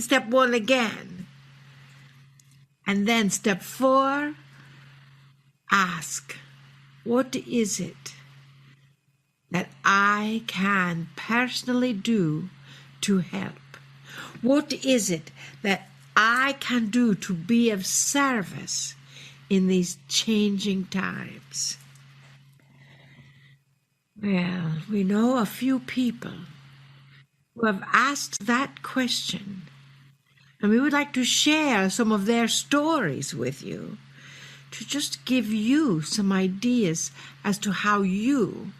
step 1 again. And then step 4, ask, what is it that I can personally do to help? What is it that I can do to be of service in these changing times? Well, we know a few people who have asked that question, and we would like to share some of their stories with you to just give you some ideas as to how you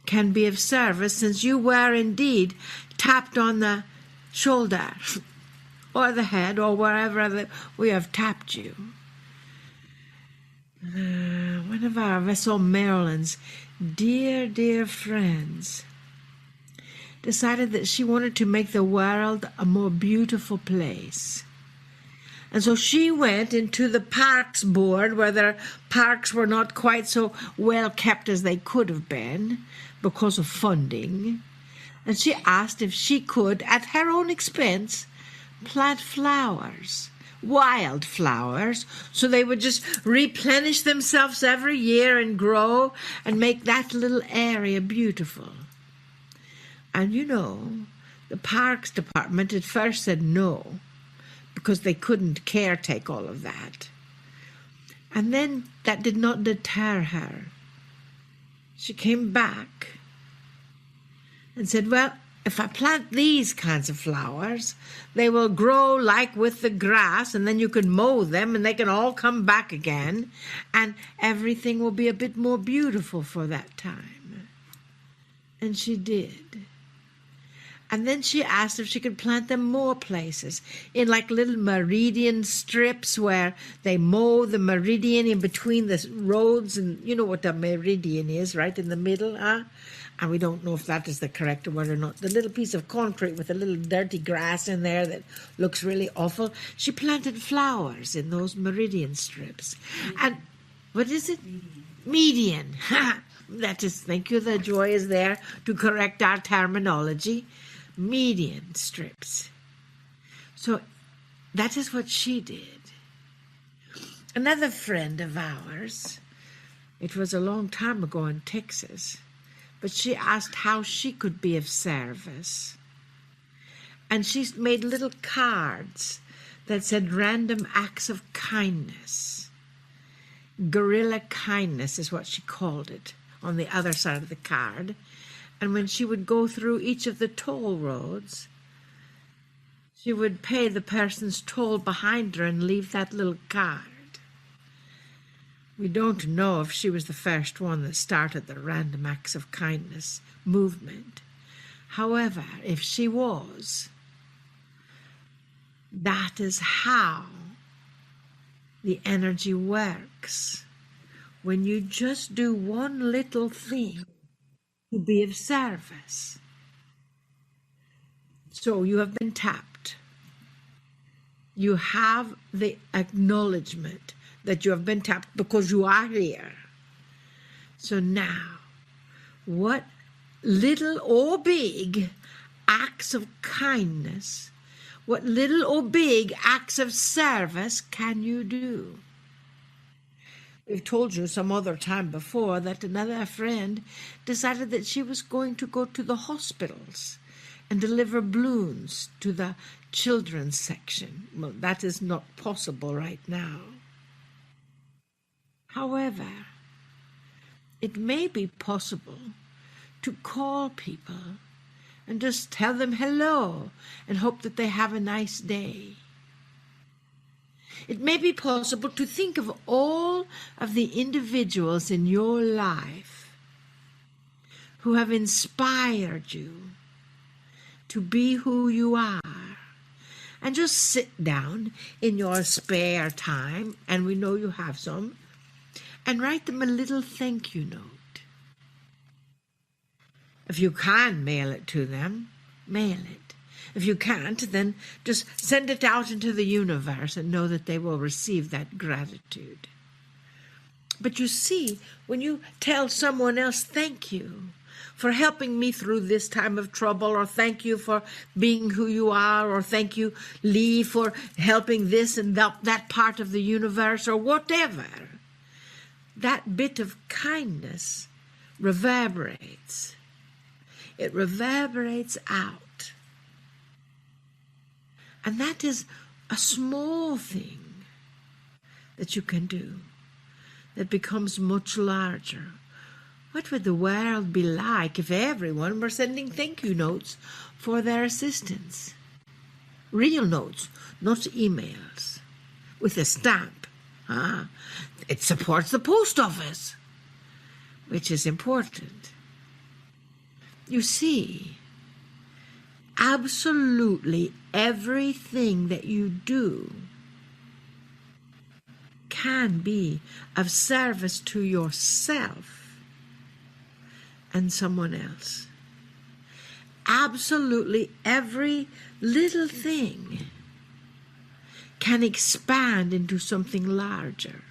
can be of service, since you were indeed tapped on the shoulder or the head or wherever we have tapped you. One of our vessel Marilyn's dear friends decided that she wanted to make the world a more beautiful place. And so she went into the parks board, where their parks were not quite so well kept as they could have been because of funding. And she asked if she could, at her own expense, plant flowers, wild flowers, so they would just replenish themselves every year and grow and make that little area beautiful. And you know, the Parks Department at first said no, because they couldn't caretake all of that. And then that did not deter her. She came back and said, well, if I plant these kinds of flowers, they will grow like with the grass, and then you can mow them and they can all come back again, and everything will be a bit more beautiful for that time. And she did. And then she asked if she could plant them more places, in like little meridian strips where they mow the meridian in between the roads. And you know what a meridian is, right? In the middle, huh? And we don't know if that is the correct word or not. The little piece of concrete with a little dirty grass in there that looks really awful. She planted flowers in those meridian strips. And what is it? Median. That is, thank you, the joy is there to correct our terminology. Median strips. So that is what she did. Another friend of ours, it was a long time ago in Texas, but she asked how she could be of service. And she made little cards that said random acts of kindness. Guerrilla kindness is what she called it on the other side of the card. And when she would go through each of the toll roads, she would pay the person's toll behind her and leave that little card. We don't know if she was the first one that started the random acts of kindness movement. However, if she was, that is how the energy works. When you just do one little thing to be of service. So you have been tapped. You have the acknowledgement that you have been tapped because you are here. So now, what little or big acts of kindness, what little or big acts of service can you do? We've told you some other time before that another friend decided that she was going to go to the hospitals and deliver balloons to the children's section. Well, that is not possible right now. However, it may be possible to call people and just tell them hello and hope that they have a nice day. It may be possible to think of all of the individuals in your life who have inspired you to be who you are, and just sit down in your spare time, and we know you have some, and write them a little thank you note. If you can mail it to them, mail it. If you can't, then just send it out into the universe and know that they will receive that gratitude. But you see, when you tell someone else thank you for helping me through this time of trouble, or thank you for being who you are, or thank you, Lee, for helping this and that part of the universe, or whatever. That bit of kindness reverberates. It reverberates out. And that is a small thing that you can do that becomes much larger. What would the world be like if everyone were sending thank you notes for their assistance? Real notes, not emails, with a stamp. It supports the post office, which is important. You see, absolutely everything that you do can be of service to yourself and someone else. Absolutely every little thing can expand into something larger.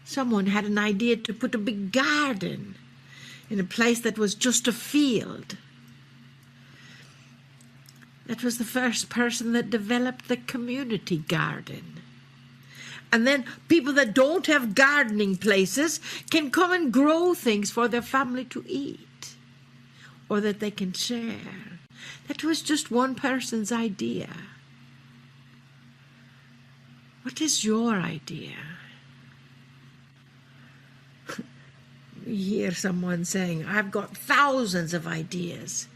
Someone had an idea to put a big garden in a place that was just a field. That was the first person that developed the community garden. And then people that don't have gardening places can come and grow things for their family to eat, or that they can share. That was just one person's idea. What is your idea? You hear someone saying, I've got thousands of ideas.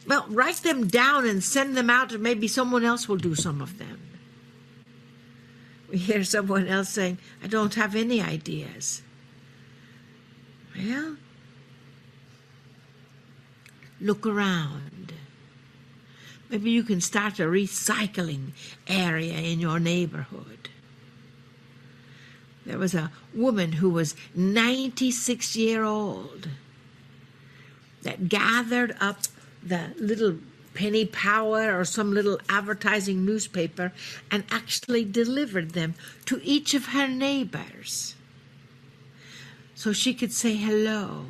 Well, write them down and send them out, and maybe someone else will do some of them. We hear someone else saying, I don't have any ideas. Well, look around. Maybe you can start a recycling area in your neighborhood. There was a woman who was 96 years old that gathered up the little penny power or some little advertising newspaper and actually delivered them to each of her neighbors so she could say hello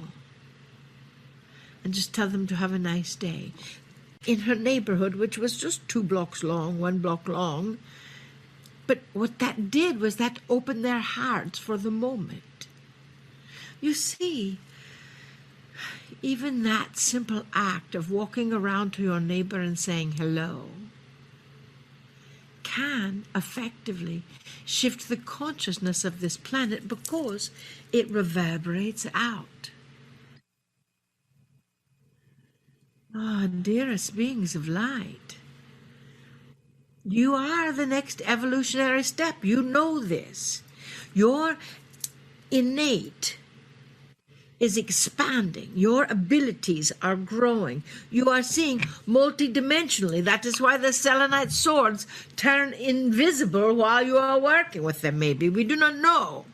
and just tell them to have a nice day. In her neighborhood, which was just 2 blocks long, 1 block long, but what that did was that opened their hearts for the moment. You see, even that simple act of walking around to your neighbor and saying hello can effectively shift the consciousness of this planet because it reverberates out. Dearest beings of light, you are the next evolutionary step. You know this. Your innate is expanding. Your abilities are growing. You are seeing multidimensionally. That is why the selenite swords turn invisible while you are working with them, maybe. We do not know.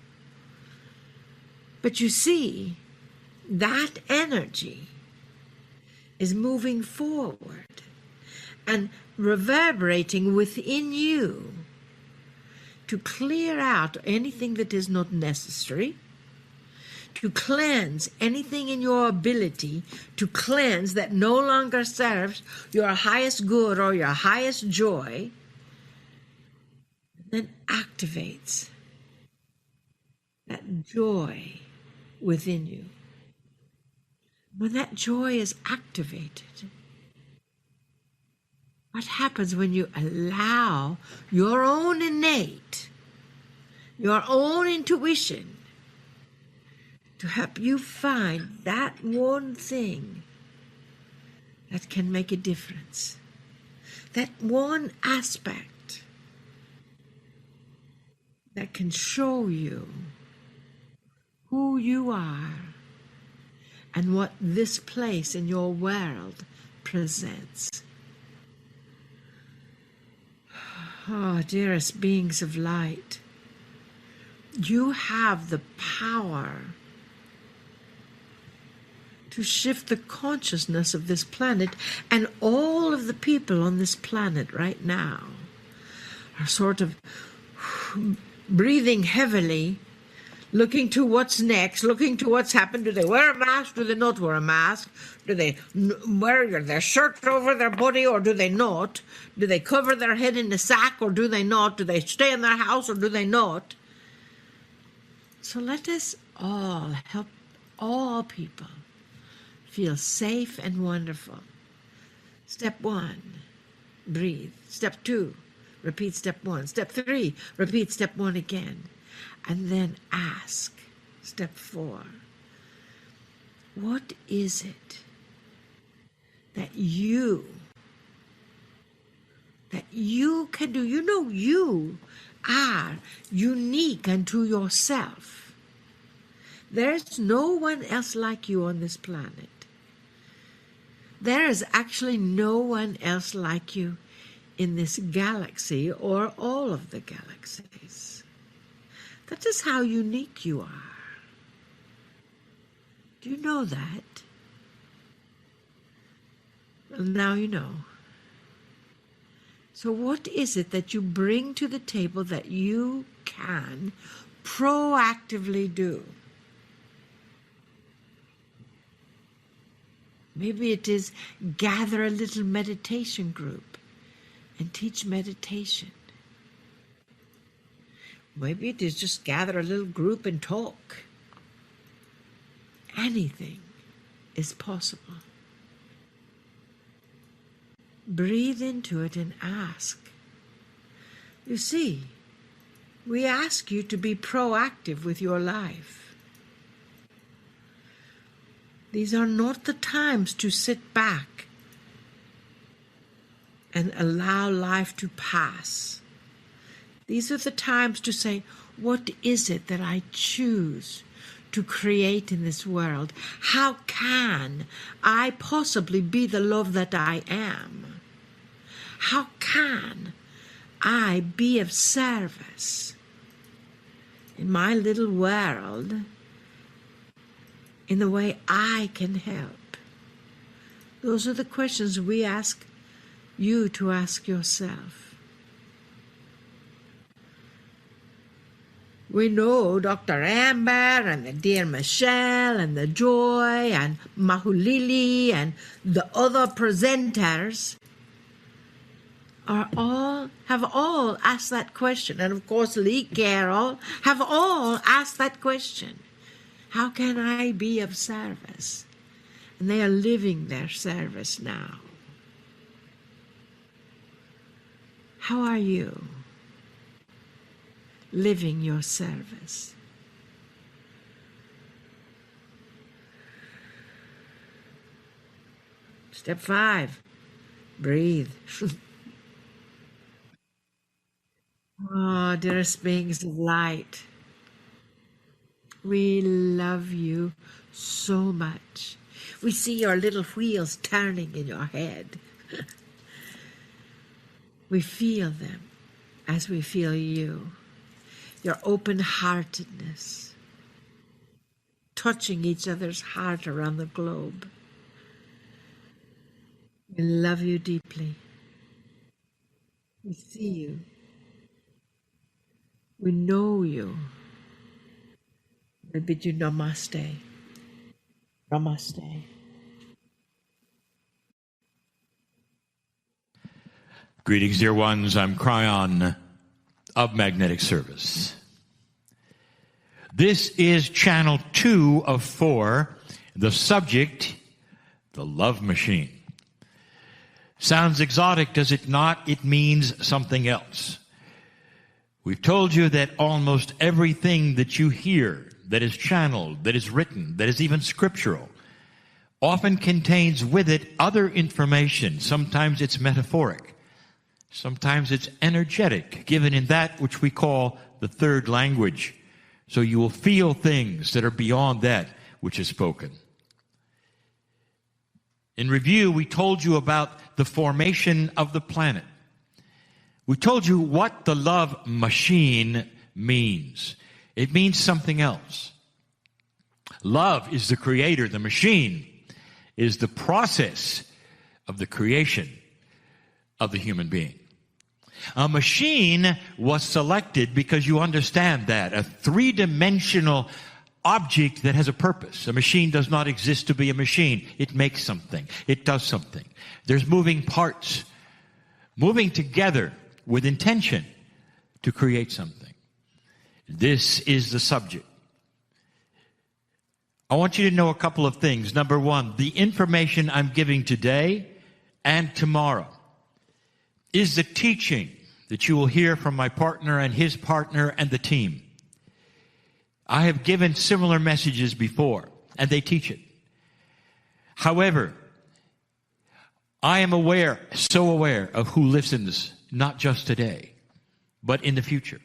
But you see, that energy is moving forward and reverberating within you to clear out anything that is not necessary, to cleanse anything in your ability to cleanse that no longer serves your highest good or your highest joy, and then activates that joy within you. When that joy is activated, what happens when you allow your own innate, your own intuition to help you find that one thing that can make a difference, that one aspect that can show you who you are and what this place in your world presents. Oh, dearest beings of light, you have the power to shift the consciousness of this planet, and all of the people on this planet right now are sort of breathing heavily, looking to what's next, looking to what's happened. Do they wear a mask? Do they not wear a mask? Do they wear their shirt over their body or do they not? Do they cover their head in a sack or do they not? Do they stay in their house or do they not? So let us all help all people feel safe and wonderful. Step 1, breathe. Step 2, repeat step 1. Step 3, repeat step 1 again. And then ask, step 4, what is it that you can do? You know you are unique unto yourself. There's no one else like you on this planet. There is actually no one else like you in this galaxy or all of the galaxies. That is how unique you are. Do you know that? Well, now you know. So what is it that you bring to the table that you can proactively do? Maybe it is gather a little meditation group and teach meditation. Maybe it is just gather a little group and talk. Anything is possible. Breathe into it and ask. You see, we ask you to be proactive with your life. These are not the times to sit back and allow life to pass. These are the times to say, what is it that I choose to create in this world? How can I possibly be the love that I am? How can I be of service in my little world in the way I can help? Those are the questions we ask you to ask yourself. We know Dr. Amber and the dear Michelle and the Joy and Mahulili and the other presenters have all asked that question. And of course, Lee Carroll have all asked that question. How can I be of service? And they are living their service now. How are you living your service? Step 5, breathe. Oh, dearest beings of light, we love you so much. We see your little wheels turning in your head. We feel them as we feel you. Your open-heartedness, touching each other's heart around the globe. We love you deeply. We see you. We know you. I bid you namaste. Namaste. Greetings, dear ones. I'm Kryon of Magnetic Service. This is channel 2 of 4. The subject, the love machine. Sounds exotic, does it not? It means something else. We've told you that almost everything that you hear, that is channeled, that is written, that is even scriptural, often contains with it other information. Sometimes it's metaphoric. Sometimes it's energetic, given in that which we call the third language. So you will feel things that are beyond that which is spoken. In review, we told you about the formation of the planet. We told you what the love machine means. It means something else. Love is the creator. The machine is the process of the creation of the human being. A machine was selected because you understand that. A three-dimensional object that has a purpose. A machine does not exist to be a machine. It makes something. It does something. There's moving parts, moving together with intention to create something. This is the subject. I want you to know a couple of things. Number one, the information I'm giving today and tomorrow is the teaching that you will hear from my partner and his partner and the team. I have given similar messages before, and they teach it. However, I am aware, so aware of who listens, not just today, but in the future.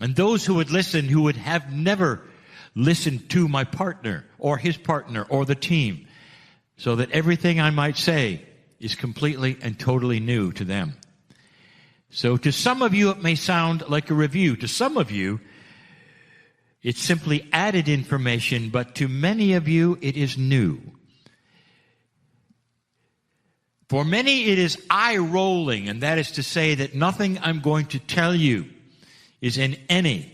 And those who would listen, who would have never listened to my partner or his partner or the team, so that everything I might say is completely and totally new to them. So to some of you, it may sound like a review. To some of you, it's simply added information, but to many of you, it is new. For many, it is eye-rolling, and that is to say that nothing I'm going to tell you is in any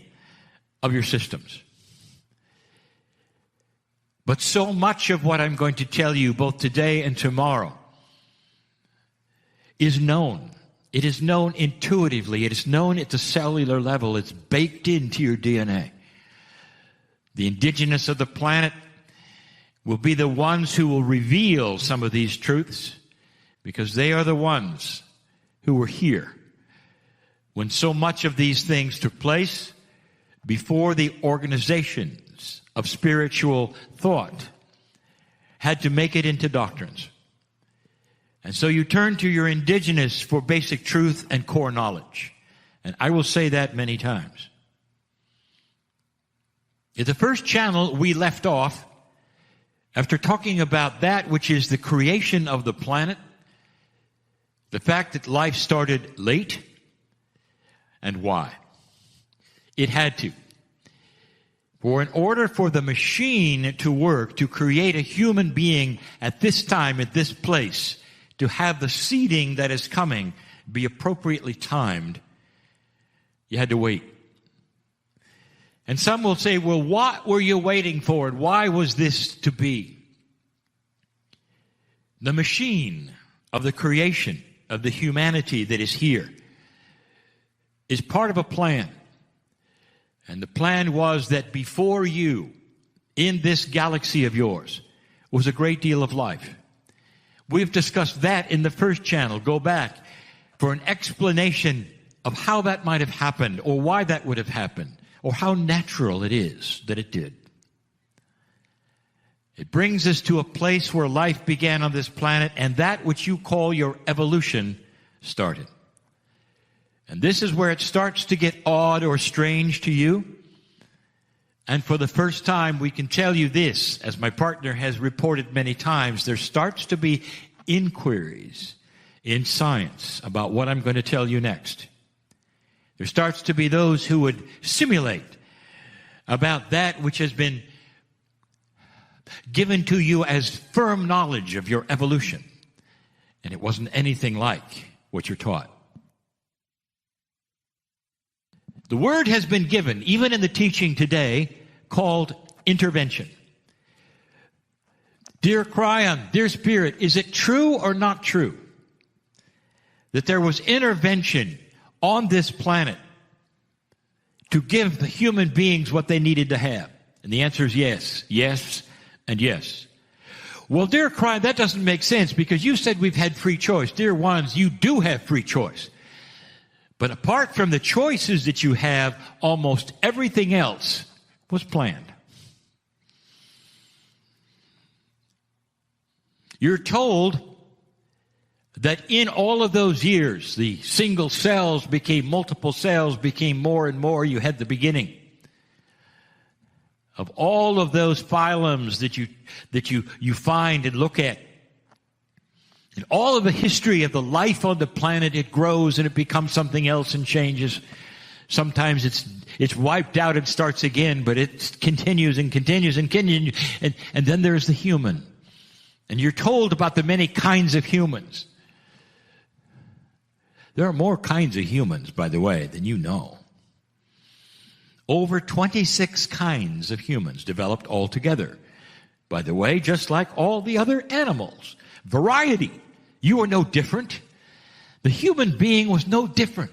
of your systems. But so much of what I'm going to tell you, both today and tomorrow, is known. It is known intuitively. It is known at the cellular level. It's baked into your DNA. The indigenous of the planet will be the ones who will reveal some of these truths, because they are the ones who were here when so much of these things took place before the organizations of spiritual thought had to make it into doctrines. And so you turn to your indigenous for basic truth and core knowledge. And I will say that many times. In the first channel, we left off after talking about that which is the creation of the planet, the fact that life started late, and why. It had to. For in order for the machine to work, to create a human being at this time, at this place, to have the seeding that is coming be appropriately timed, you had to wait. And some will say, well, what were you waiting for? And why was this to be? The machine of the creation of the humanity that is here is part of a plan. And the plan was that before you, in this galaxy of yours, was a great deal of life. We've discussed that in the first channel. Go back for an explanation of how that might have happened, or why that would have happened, or how natural it is that it did. It brings us to a place where life began on this planet, and that which you call your evolution started. And this is where it starts to get odd or strange to you. And for the first time, we can tell you this, as my partner has reported many times, there starts to be inquiries in science about what I'm going to tell you next. There starts to be those who would simulate about that which has been given to you as firm knowledge of your evolution. And it wasn't anything like what you're taught. The word has been given, even in the teaching today, called intervention. Dear Kryon, dear Spirit, is it true or not true that there was intervention on this planet to give the human beings what they needed to have? And the answer is yes, yes, and yes. Well, dear Kryon, that doesn't make sense because you said we've had free choice. Dear ones, you do have free choice. But apart from the choices that you have, almost everything else was planned. You're told that in all of those years, the single cells became multiple cells, became more and more. You had the beginning of all of those phylums that you find and look at. In all of the history of the life on the planet, it grows and it becomes something else and changes. Sometimes it's wiped out and starts again, but it continues and continues and continues. And then there's the human. And you're told about the many kinds of humans. There are more kinds of humans, by the way, than you know. Over 26 kinds of humans developed altogether. By the way, just like all the other animals. Variety. You are no different. The human being was no different.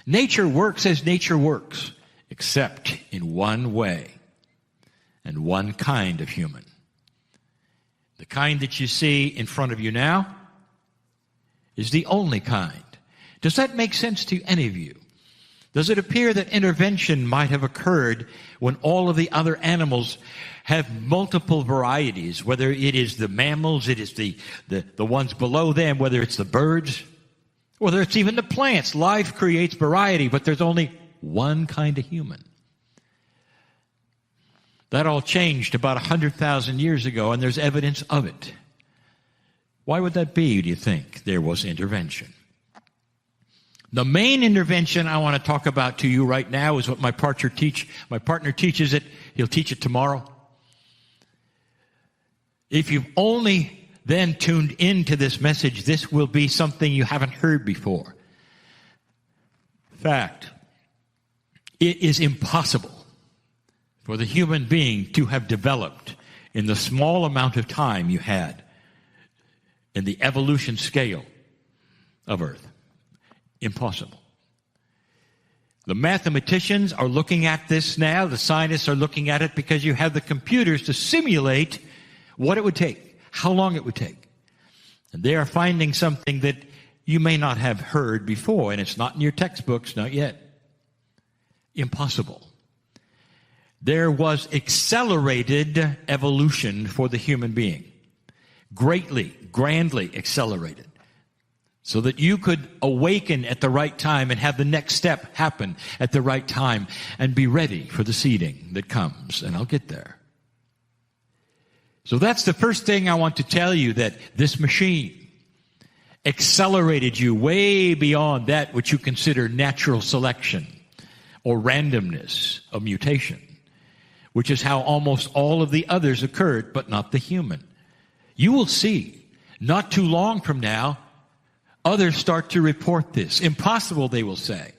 Nature works as nature works, except in one way and one kind of human. The kind that you see in front of you now is the only kind. Does that make sense to any of you? Does it appear that intervention might have occurred when all of the other animals have multiple varieties, whether it is the mammals, it is the ones below them, whether it's the birds, whether it's even the plants? Life creates variety, but there's only one kind of human. That all changed about 100,000 years ago, and there's evidence of it. Why would that be, do you think? There was intervention. The main intervention I want to talk about to you right now is what my partner teaches it. He'll teach it tomorrow. If you've only then tuned into this message, this will be something you haven't heard before. Fact, it is impossible for the human being to have developed in the small amount of time you had in the evolution scale of Earth. Impossible. The mathematicians are looking at this now. The scientists are looking at it because you have the computers to simulate what it would take, how long it would take. And they are finding something that you may not have heard before, and it's not in your textbooks, not yet. Impossible. There was accelerated evolution for the human being. Greatly, grandly accelerated. So that you could awaken at the right time and have the next step happen at the right time and be ready for the seeding that comes. And I'll get there. So that's the first thing I want to tell you, that this machine accelerated you way beyond that which you consider natural selection or randomness of mutation, which is how almost all of the others occurred, but not the human. You will see, not too long from now, others start to report this. Impossible, they will say.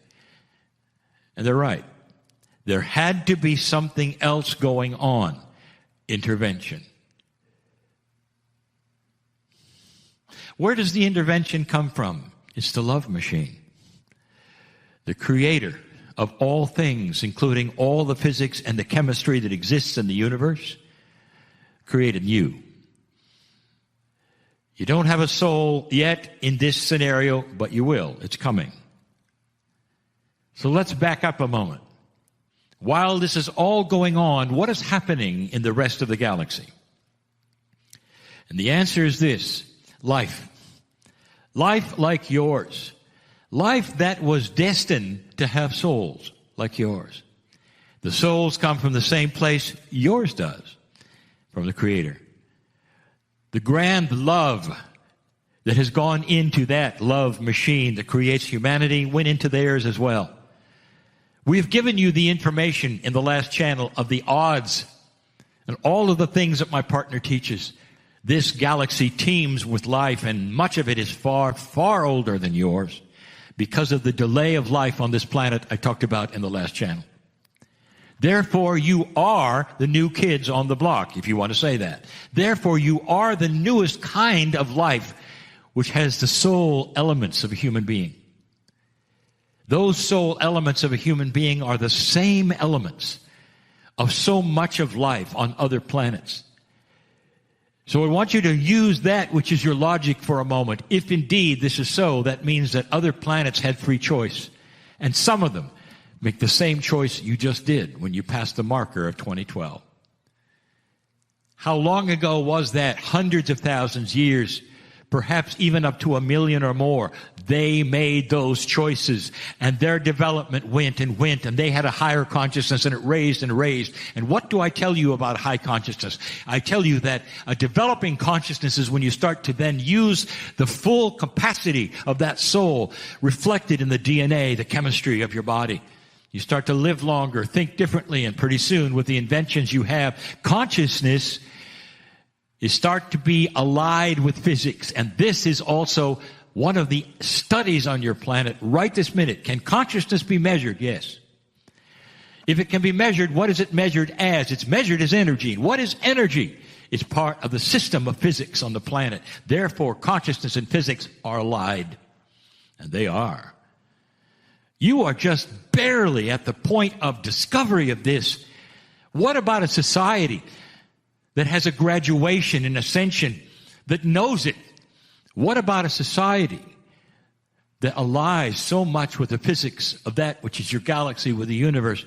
And they're right. There had to be something else going on. Intervention. Where does the intervention come from? It's the love machine. The creator of all things, including all the physics and the chemistry that exists in the universe, created you. You don't have a soul yet in this scenario, but you will. It's coming. So let's back up a moment. While this is all going on, what is happening in the rest of the galaxy? And the answer is this: life. Life like yours. Life that was destined to have souls like yours. The souls come from the same place yours does, from the Creator. The grand love that has gone into that love machine that creates humanity went into theirs as well. We have given you the information in the last channel of the odds and all of the things that my partner teaches. This galaxy teems with life, and much of it is far, far older than yours because of the delay of life on this planet I talked about in the last channel. Therefore, you are the new kids on the block, if you want to say that. Therefore, you are the newest kind of life, which has the soul elements of a human being. Those soul elements of a human being are the same elements of so much of life on other planets. So I want you to use that which is your logic for a moment. If indeed this is so, that means that other planets had free choice. And some of them make the same choice you just did when you passed the marker of 2012. How long ago was that? Hundreds of thousands, years, perhaps even up to 1 million or more. They made those choices, and their development went, and they had a higher consciousness, and it raised and raised. And what do I tell you about high consciousness? I tell you that a developing consciousness is when you start to then use the full capacity of that soul reflected in the DNA, the chemistry of your body. You start to live longer, think differently, and pretty soon with the inventions you have, consciousness is start to be allied with physics. And this is also one of the studies on your planet right this minute. Can consciousness be measured? Yes. If it can be measured, what is it measured as? It's measured as energy. What is energy? It's part of the system of physics on the planet. Therefore, consciousness and physics are allied. And they are. You are just barely at the point of discovery of this. What about a society that has a graduation and ascension that knows it? What about a society that allies so much with the physics of that which is your galaxy, with the universe,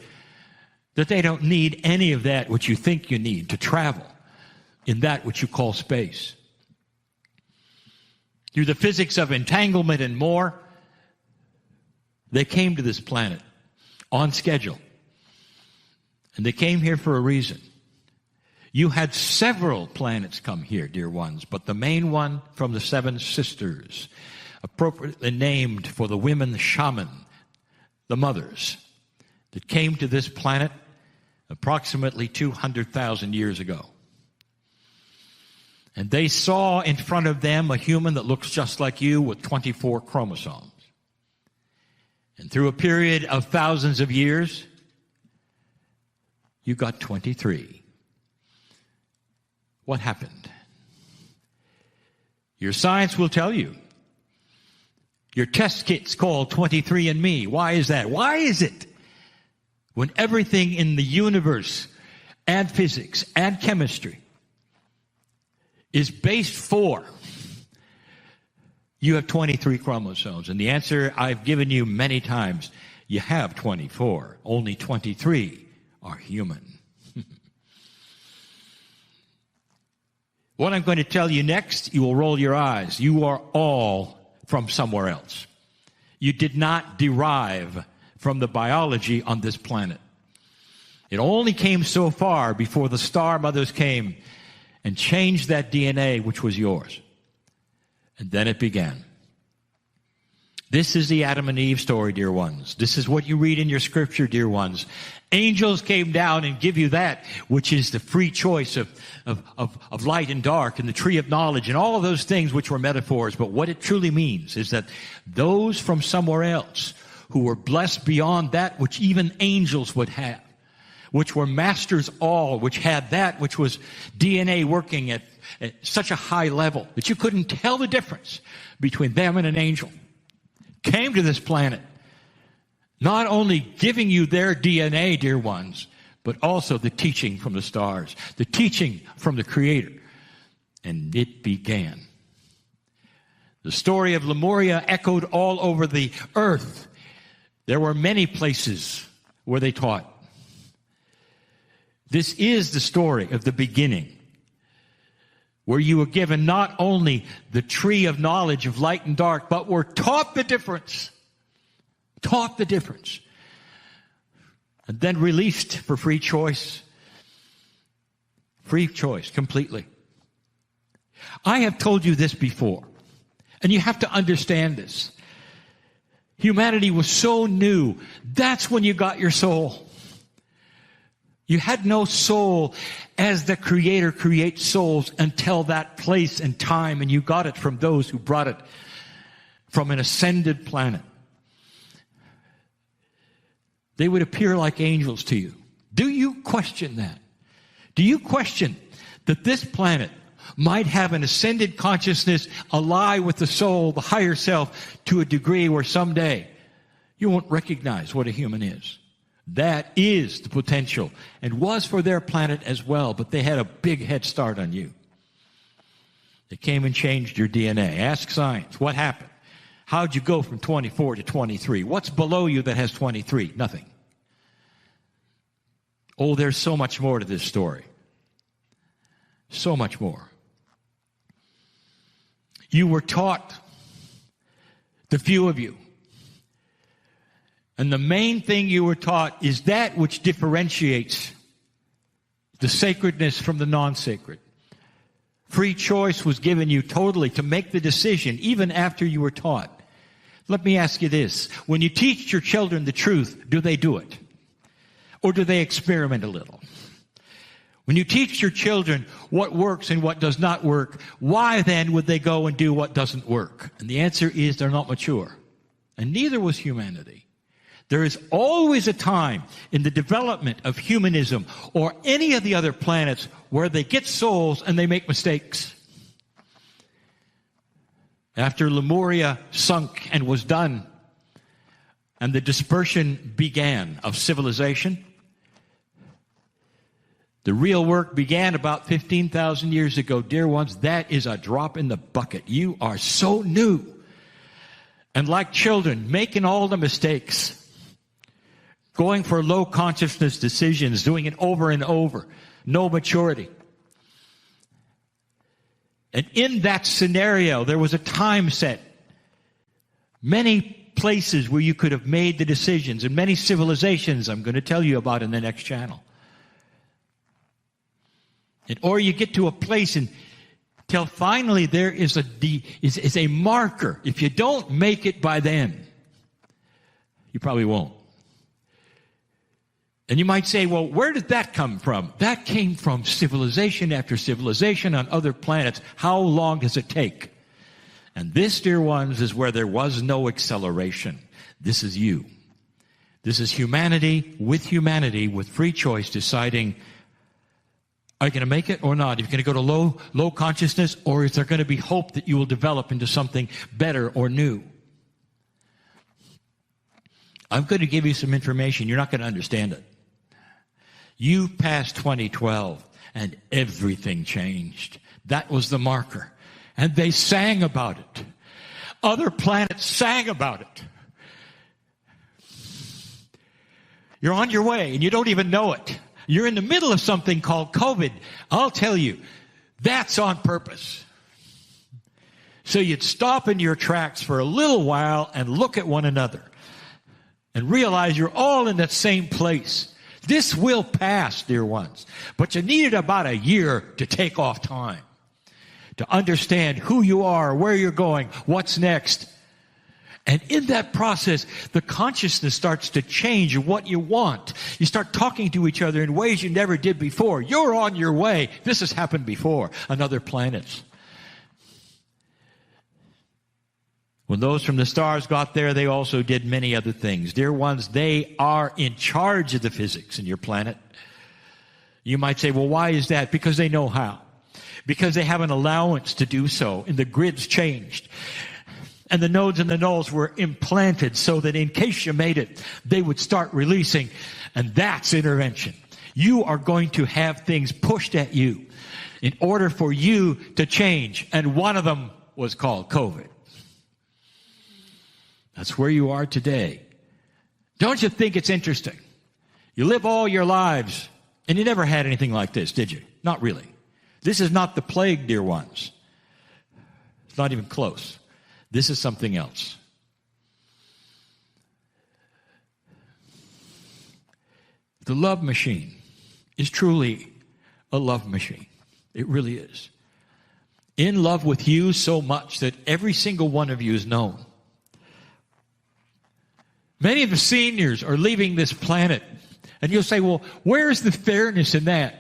that they don't need any of that which you think you need to travel in that which you call space? Through the physics of entanglement and more, they came to this planet on schedule. And they came here for a reason. You had several planets come here, dear ones, but the main one from the Seven Sisters, appropriately named for the women shaman, the mothers, that came to this planet approximately 200,000 years ago. And they saw in front of them a human that looks just like you with 24 chromosomes. And through a period of thousands of years, you got 23. What happened? Your science will tell you. Your test kit's called 23andMe. Why is that? Why is it when everything in the universe and physics and chemistry is based for you have 23 chromosomes? And the answer I've given you many times, you have 24. Only 23 are human. What I'm going to tell you next, you will roll your eyes. You are all from somewhere else. You did not derive from the biology on this planet. It only came so far before the star mothers came and changed that DNA which was yours. And then it began. This is the Adam and Eve story, dear ones. This is what you read in your scripture, dear ones. Angels came down and give you that which is the free choice of light and dark and the tree of knowledge and all of those things which were metaphors. But what it truly means is that those from somewhere else who were blessed beyond that which even angels would have, which were masters all, which had that which was DNA working at such a high level that you couldn't tell the difference between them and an angel, came to this planet, not only giving you their DNA, dear ones, but also the teaching from the stars, the teaching from the Creator. And it began. The story of Lemuria echoed all over the earth. There were many places where they taught. This is the story of the beginning, where you were given not only the tree of knowledge of light and dark, but were taught the difference. Taught the difference. And then released for free choice. Free choice, completely. I have told you this before, and you have to understand this. Humanity was so new. That's when you got your soul. You had no soul as the Creator creates souls until that place and time, and you got it from those who brought it from an ascended planet. They would appear like angels to you. Do you question that? Do you question that this planet might have an ascended consciousness ally with the soul, the higher self, to a degree where someday you won't recognize what a human is? That is the potential, and was for their planet as well, but they had a big head start on you. They came and changed your DNA. Ask science, what happened? How'd you go from 24 to 23? What's below you that has 23? Nothing. Oh, there's so much more to this story. So much more. You were taught, the few of you, and the main thing you were taught is that which differentiates the sacredness from the non-sacred. Free choice was given you totally to make the decision even after you were taught. Let me ask you this. When you teach your children the truth, do they do it? Or do they experiment a little? When you teach your children what works and what does not work, why then would they go and do what doesn't work? And the answer is they're not mature. And neither was humanity. There is always a time in the development of humanism or any of the other planets where they get souls and they make mistakes. After Lemuria sunk and was done, and the dispersion began of civilization, the real work began about 15,000 years ago. Dear ones, that is a drop in the bucket. You are so new. And like children, making all the mistakes, going for low consciousness decisions, doing it over and over, no maturity. And in that scenario, there was a time set. Many places where you could have made the decisions, and many civilizations I'm going to tell you about in the next channel. Or you get to a place until finally there is a marker. If you don't make it by then, you probably won't. And you might say, well, where did that come from? That came from civilization after civilization on other planets. How long does it take? And this, dear ones, is where there was no acceleration. This is you. This is humanity with free choice deciding, are you going to make it or not? Are you going to go to low consciousness, or is there going to be hope that you will develop into something better or new? I'm going to give you some information. You're not going to understand it. You passed 2012, and everything changed. That was the marker. And they sang about it. Other planets sang about it. You're on your way, and you don't even know it. You're in the middle of something called COVID. I'll tell you, that's on purpose. So you'd stop in your tracks for a little while and look at one another and realize you're all in that same place. This will pass, dear ones. But you needed about a year to take off time, to understand who you are, where you're going, what's next. And in that process, the consciousness starts to change what you want. You start talking to each other in ways you never did before. You're on your way. This has happened before on other planets. When those from the stars got there, they also did many other things. Dear ones, they are in charge of the physics in your planet. You might say, well, why is that? Because they know how. Because they have an allowance to do so, and the grid's changed. And the nodes and the nulls were implanted so that in case you made it, they would start releasing. And that's intervention. You are going to have things pushed at you in order for you to change. And one of them was called COVID. That's where you are today. Don't you think it's interesting? You live all your lives, and you never had anything like this, did you? Not really. This is not the plague, dear ones. It's not even close. This is something else. The love machine is truly a love machine. It really is. In love with you so much that every single one of you is known. Many of the seniors are leaving this planet, and you'll say, well, where's the fairness in that?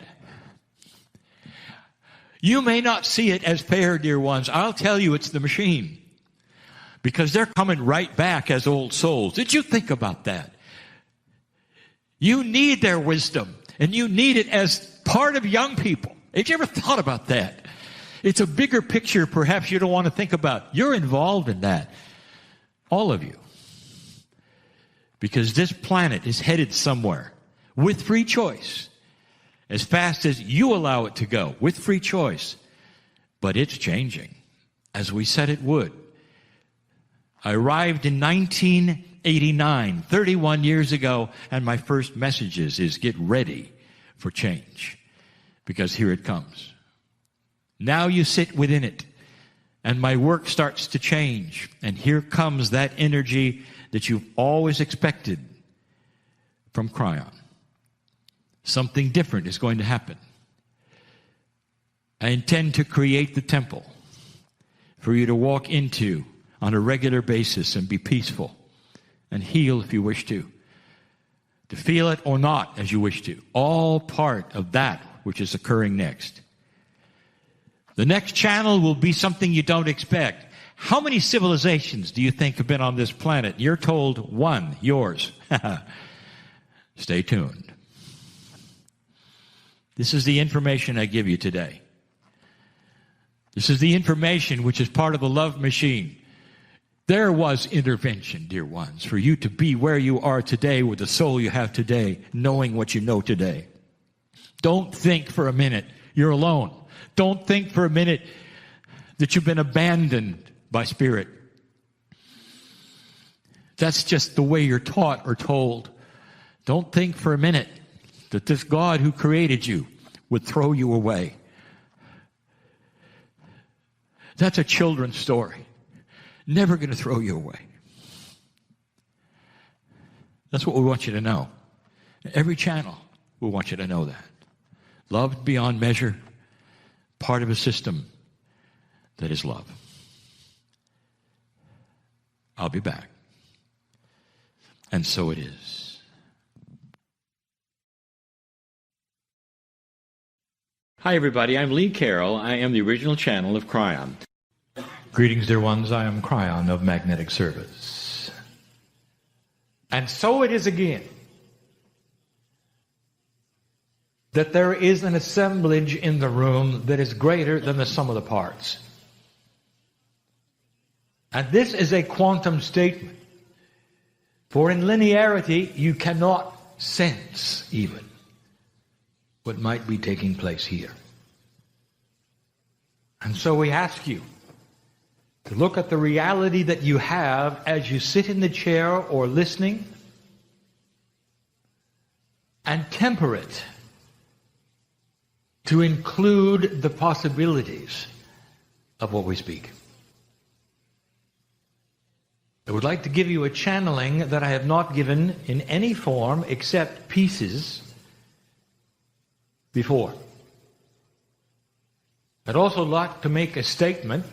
You may not see it as fair, dear ones. I'll tell you it's the machine. Because they're coming right back as old souls. Did you think about that? You need their wisdom, and you need it as part of young people. Have you ever thought about that? It's a bigger picture perhaps you don't want to think about. You're involved in that. All of you. Because this planet is headed somewhere with free choice. As fast as you allow it to go, with free choice. But it's changing, as we said it would. I arrived in 1989, 31 years ago, and my first message is get ready for change, because here it comes. Now you sit within it, and my work starts to change, and here comes that energy that you've always expected from Kryon. Something different is going to happen. I intend to create the temple for you to walk into on a regular basis and be peaceful and heal if you wish to feel it or not as you wish to. All part of that which is occurring next. The next channel will be something you don't expect. How many civilizations do you think have been on this planet? You're told one, yours. Stay tuned. This is the information I give you today. This is the information which is part of the love machine. There was intervention, dear ones, for you to be where you are today with the soul you have today, knowing what you know today. Don't think for a minute you're alone. Don't think for a minute that you've been abandoned by Spirit. That's just the way you're taught or told. Don't think for a minute that this God who created you would throw you away. That's a children's story. Never going to throw you away. That's what we want you to know. Every channel, we want you to know that. Loved beyond measure, part of a system that is love. I'll be back. And so it is. Hi, everybody. I'm Lee Carroll. I am the original channel of Kryon. Greetings, dear ones. I am Kryon of Magnetic Service. And so it is again that there is an assemblage in the room that is greater than the sum of the parts. And this is a quantum statement. For in linearity, you cannot sense even what might be taking place here. And so we ask you to look at the reality that you have as you sit in the chair or listening and temper it to include the possibilities of what we speak. I would like to give you a channeling that I have not given in any form except pieces before. I'd also like to make a statement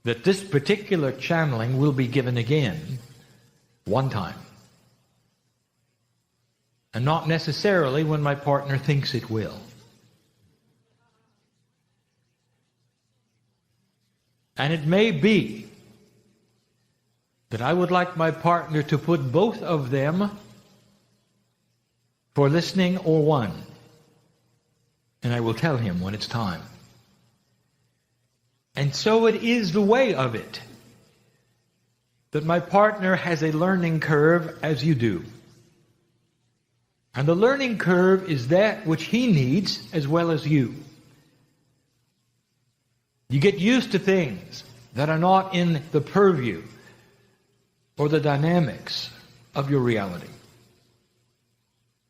that this particular channeling will be given again one time, and not necessarily when my partner thinks it will. And it may be that I would like my partner to put both of them for listening or one. And I will tell him when it's time. And so it is the way of it that my partner has a learning curve as you do. And the learning curve is that which he needs as well as you. You get used to things that are not in the purview or the dynamics of your reality.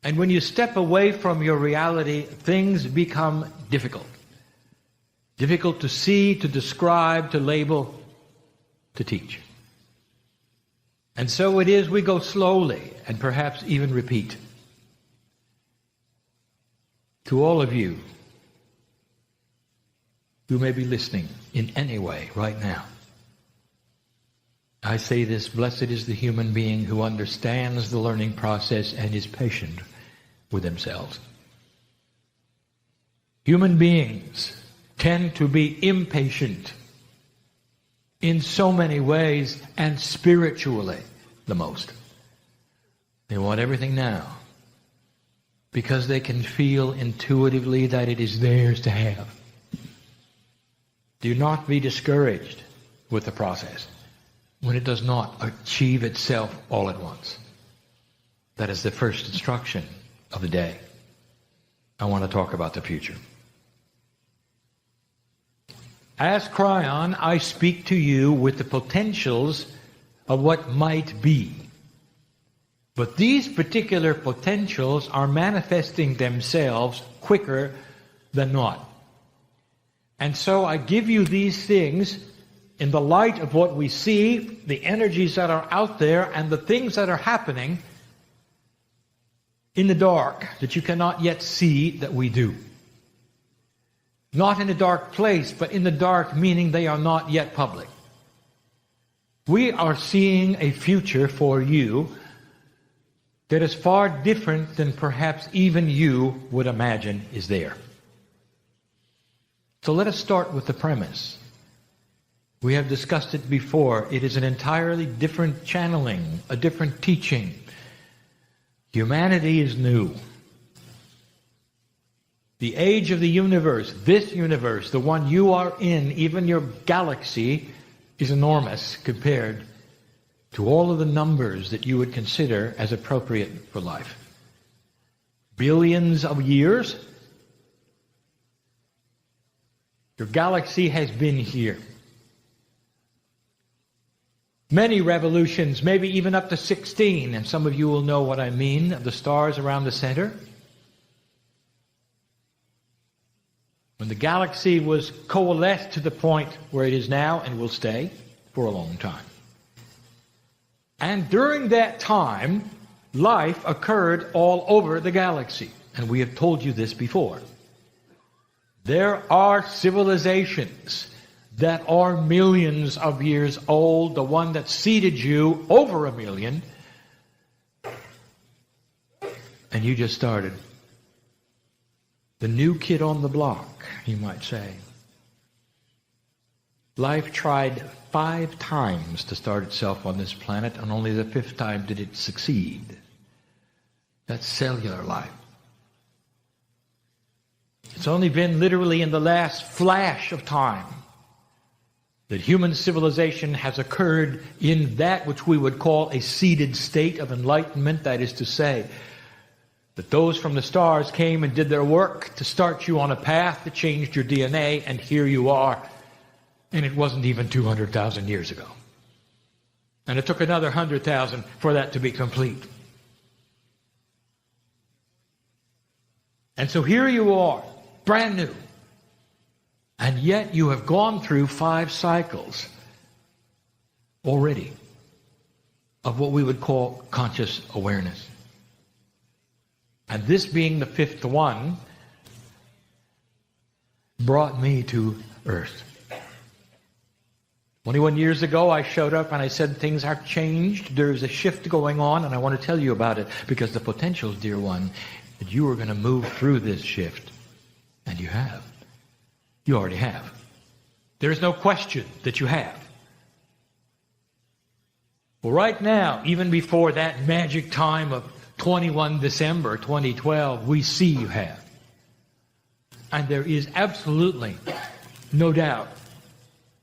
And when you step away from your reality, things become difficult. Difficult to see, to describe, to label, to teach. And so it is we go slowly and perhaps even repeat. To all of you who may be listening in any way right now, I say this: blessed is the human being who understands the learning process and is patient with themselves. Human beings tend to be impatient in so many ways, and spiritually the most. They want everything now because they can feel intuitively that it is theirs to have. Do not be discouraged with the process when it does not achieve itself all at once. That is the first instruction of the day. I want to talk about the future. As Kryon, I speak to you with the potentials of what might be. But these particular potentials are manifesting themselves quicker than not. And so I give you these things in the light of what we see, the energies that are out there, and the things that are happening in the dark that you cannot yet see that we do. Not in a dark place, but in the dark, meaning they are not yet public. We are seeing a future for you that is far different than perhaps even you would imagine is there. So let us start with the premise. We have discussed it before. It is an entirely different channeling, a different teaching. Humanity is new. The age of the universe, this universe, the one you are in, even your galaxy, is enormous compared to all of the numbers that you would consider as appropriate for life. Billions of years. Your galaxy has been here. Many revolutions, maybe even up to 16, and some of you will know what I mean, of the stars around the center. When the galaxy was coalesced to the point where it is now and will stay for a long time. And during that time, life occurred all over the galaxy. And we have told you this before. There are civilizations that are millions of years old. The one that seeded you, over 1 million. And you just started. The new kid on the block, you might say. Life tried 5 times to start itself on this planet, and only the 5th time did it succeed. That's cellular life. It's only been literally in the last flash of time that human civilization has occurred in that which we would call a seeded state of enlightenment. That is to say, that those from the stars came and did their work to start you on a path that changed your DNA, and here you are. And it wasn't even 200,000 years ago. And it took another 100,000 for that to be complete. And so here you are, brand new. And yet you have gone through 5 cycles already of what we would call conscious awareness. And this being the 5th one brought me to Earth. 21 years ago, I showed up and I said things have changed. There's a shift going on, and I want to tell you about it because the potential, dear one, that you are going to move through this shift. And you have. You already have. There is no question that you have. Well, right now, even before that magic time of 21 December 2012, we see you have. And there is absolutely no doubt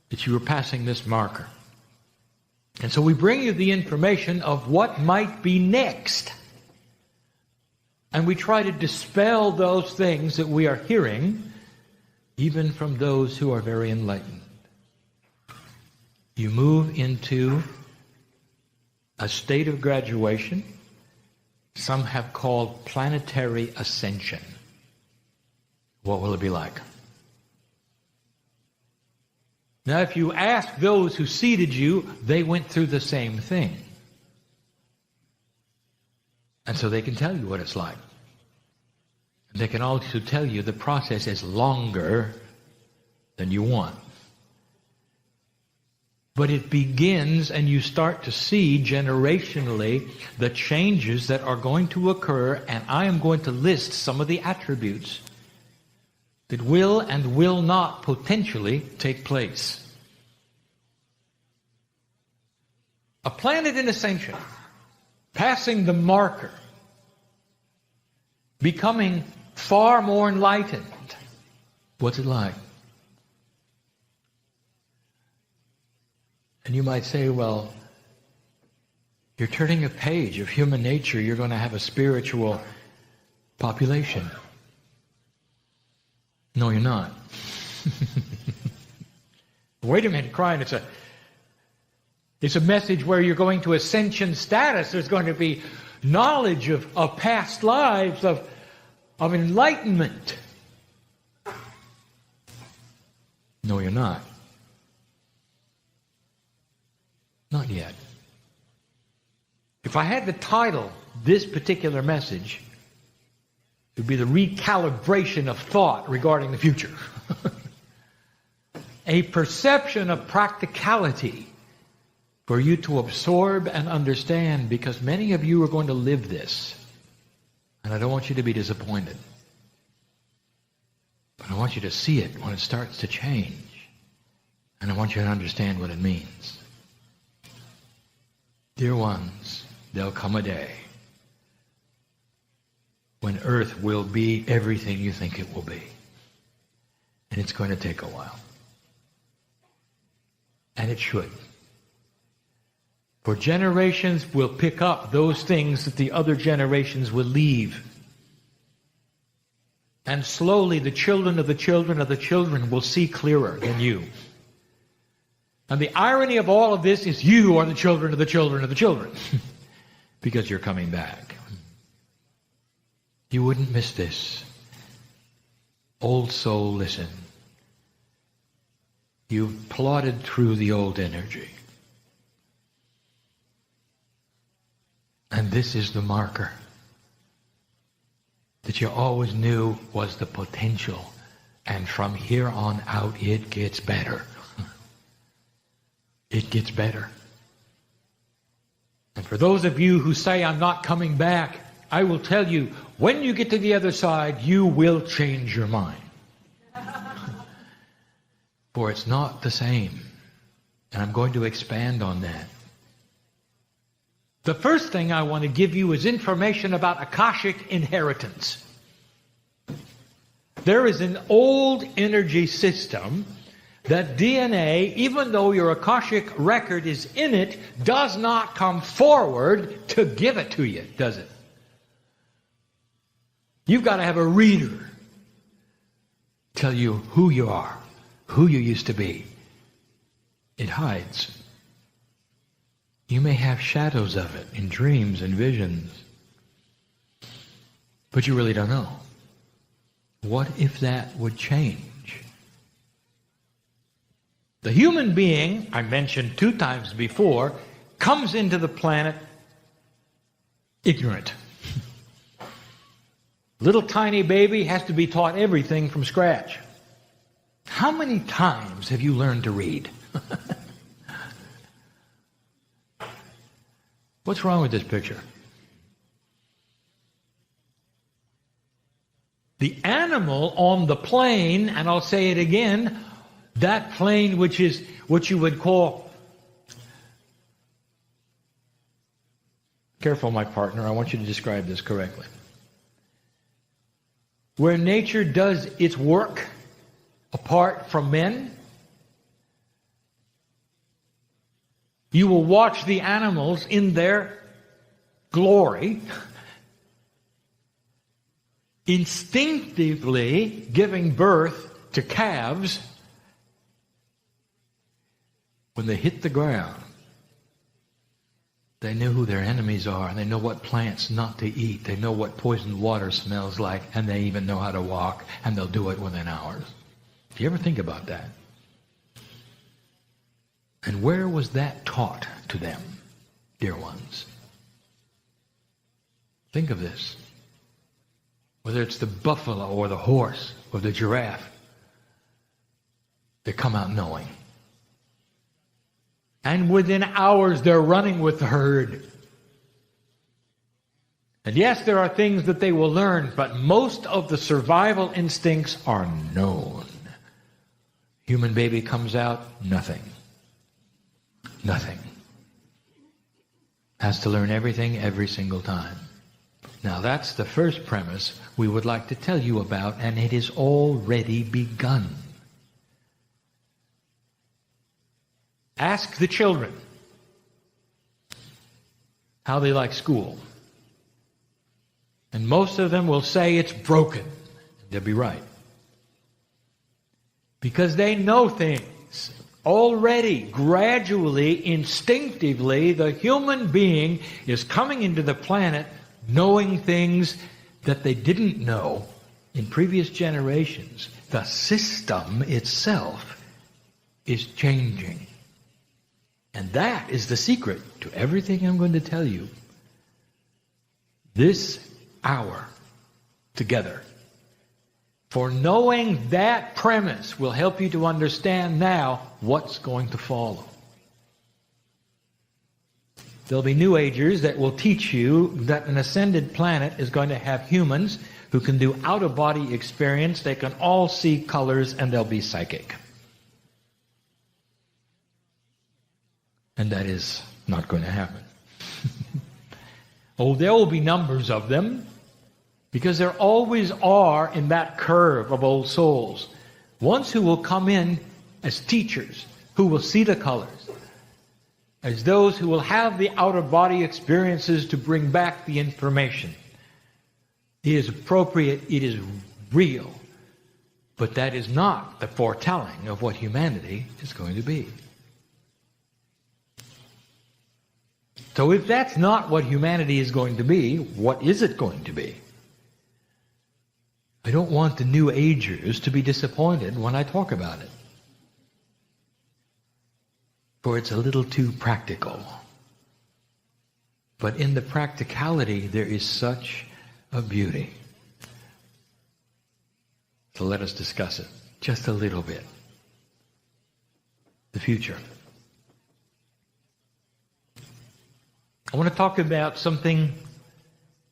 that you are passing this marker. And so we bring you the information of what might be next. And we try to dispel those things that we are hearing, even from those who are very enlightened. You move into a state of graduation. Some have called planetary ascension. What will it be like? Now, if you ask those who seeded you, they went through the same thing. And so they can tell you what it's like. And they can also tell you the process is longer than you want. But it begins, and you start to see generationally the changes that are going to occur, and I am going to list some of the attributes that will and will not potentially take place. A planet in ascension, passing the marker, becoming far more enlightened. What's it like? And you might say, well, you're turning a page of human nature. You're going to have a spiritual population. No, you're not. Wait a minute, Kryon, it's a message where you're going to ascension status. There's going to be knowledge of past lives, of enlightenment. No, you're not. Not yet. If I had to title this particular message, it would be the recalibration of thought regarding the future. A perception of practicality for you to absorb and understand, because many of you are going to live this. And I don't want you to be disappointed. But I want you to see it when it starts to change. And I want you to understand what it means. Dear ones, there'll come a day when Earth will be everything you think it will be. And it's going to take a while. And it should. For generations will pick up those things that the other generations will leave. And slowly the children of the children of the children will see clearer than you. And the irony of all of this is you are the children of the children of the children. Because you're coming back. You wouldn't miss this. Old soul, listen. You've plodded through the old energy. And this is the marker that you always knew was the potential. And from here on out, it gets better. It gets better. And for those of you who say, I'm not coming back, I will tell you, when you get to the other side, you will change your mind. For it's not the same. And I'm going to expand on that. The first thing I want to give you is information about Akashic inheritance. There is an old energy system that DNA, even though your Akashic record is in it, does not come forward to give it to you, does it? You've got to have a reader tell you who you are, who you used to be. It hides. You may have shadows of it in dreams and visions, but you really don't know. What if that would change? The human being, I mentioned 2 times before, comes into the planet ignorant. Little tiny baby has to be taught everything from scratch. How many times have you learned to read? What's wrong with this picture? The animal on the plane, and I'll say it again, that plane which is what you would call... Careful, my partner, I want you to describe this correctly. Where nature does its work apart from men, you will watch the animals in their glory, instinctively giving birth to calves. When they hit the ground, they know who their enemies are. They know what plants not to eat. They know what poisoned water smells like, and they even know how to walk, and they'll do it within hours. Do you ever think about that? And where was that taught to them, dear ones? Think of this. Whether it's the buffalo or the horse or the giraffe, they come out knowing. And within hours, they're running with the herd. And yes, there are things that they will learn, but most of the survival instincts are known. Human baby comes out, nothing. Nothing. Has to learn everything every single time. Now that's the first premise we would like to tell you about, and it is already begun. Ask the children how they like school. And most of them will say it's broken. They'll be right. Because they know things. Already, gradually, instinctively, the human being is coming into the planet knowing things that they didn't know in previous generations. The system itself is changing. And that is the secret to everything I'm going to tell you. This hour together. For knowing that premise will help you to understand now what's going to follow. There'll be New Agers that will teach you that an ascended planet is going to have humans who can do out-of-body experience. They can all see colors and they'll be psychic. And that is not going to happen. Oh, there will be numbers of them, because there always are in that curve of old souls ones who will come in as teachers, who will see the colors, as those who will have the out-of-body experiences to bring back the information. It is appropriate, it is real, but that is not the foretelling of what humanity is going to be. So if that's not what humanity is going to be, what is it going to be? I don't want the New Agers to be disappointed when I talk about it, for it's a little too practical. But in the practicality, there is such a beauty. So let us discuss it just a little bit. The future. I want to talk about something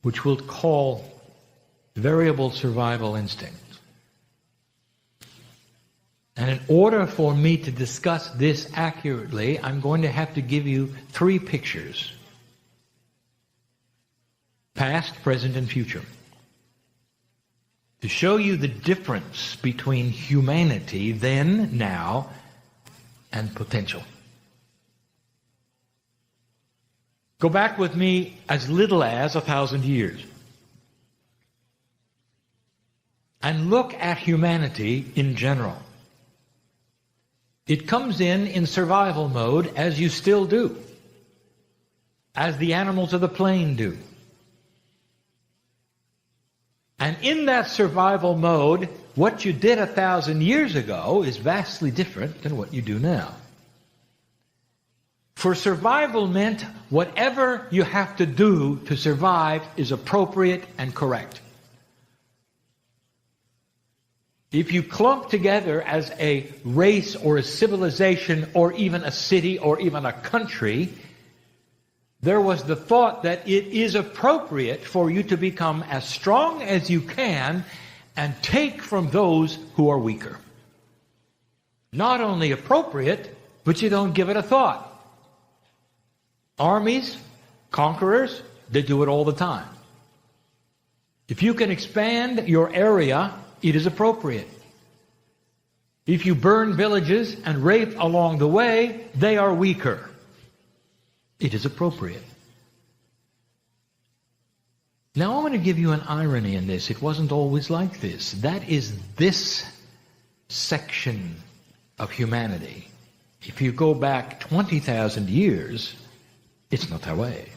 which we'll call variable survival instincts. And in order for me to discuss this accurately, I'm going to have to give you 3 pictures. Past, present, and future. To show you the difference between humanity then, now, and potential. Go back with me as little as 1,000 years. And look at humanity in general. It comes in survival mode, as you still do, as the animals of the plain do. And in that survival mode, what you did 1,000 years ago is vastly different than what you do now. For survival meant whatever you have to do to survive is appropriate and correct. If you clump together as a race or a civilization or even a city or even a country, there was the thought that it is appropriate for you to become as strong as you can and take from those who are weaker. Not only appropriate, but you don't give it a thought. Armies, conquerors, they do it all the time. If you can expand your area, it is appropriate. If you burn villages and rape along the way, they are weaker. It is appropriate. Now I want to give you an irony in this. It wasn't always like this. That is this section of humanity. If you go back 20,000 years, it's not that way.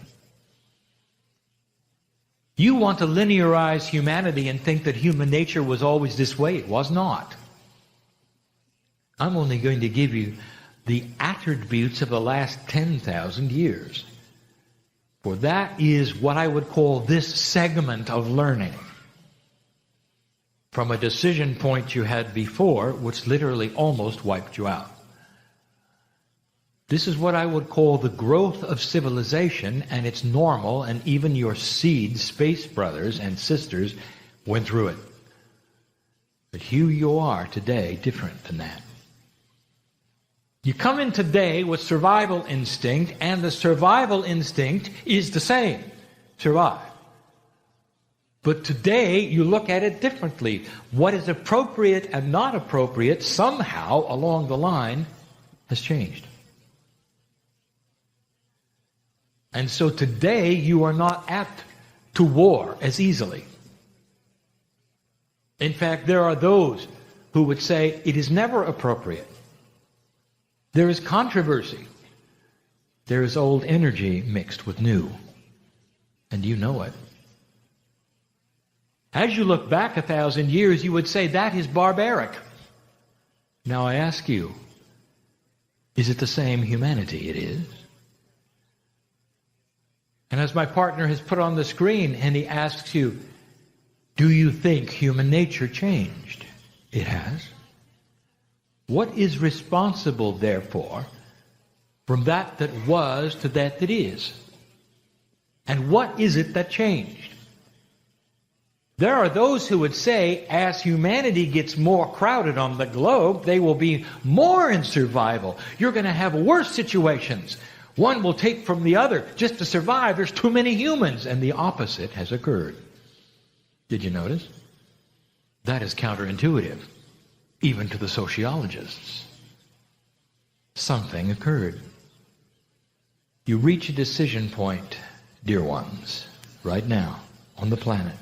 You want to linearize humanity and think that human nature was always this way. It was not. I'm only going to give you the attributes of the last 10,000 years. For that is what I would call this segment of learning. From a decision point you had before, which literally almost wiped you out. This is what I would call the growth of civilization, and it's normal, and even your seed, space brothers and sisters, went through it. But here you are today, different than that. You come in today with survival instinct, and the survival instinct is the same. Survive. But today, you look at it differently. What is appropriate and not appropriate, somehow along the line, has changed. And so today, you are not apt to war as easily. In fact, there are those who would say it is never appropriate. There is controversy. There is old energy mixed with new. And you know it. As you look back 1,000 years, you would say that is barbaric. Now I ask you, is it the same humanity? It is. And as my partner has put on the screen, and he asks you, do you think human nature changed? It has. What is responsible, therefore, from that that was to that that is? And what is it that changed? There are those who would say, as humanity gets more crowded on the globe, they will be more in survival. You're going to have worse situations. One will take from the other just to survive. There's too many humans. And the opposite has occurred. Did you notice? That is counterintuitive, even to the sociologists. Something occurred. You reach a decision point, dear ones, right now on the planet.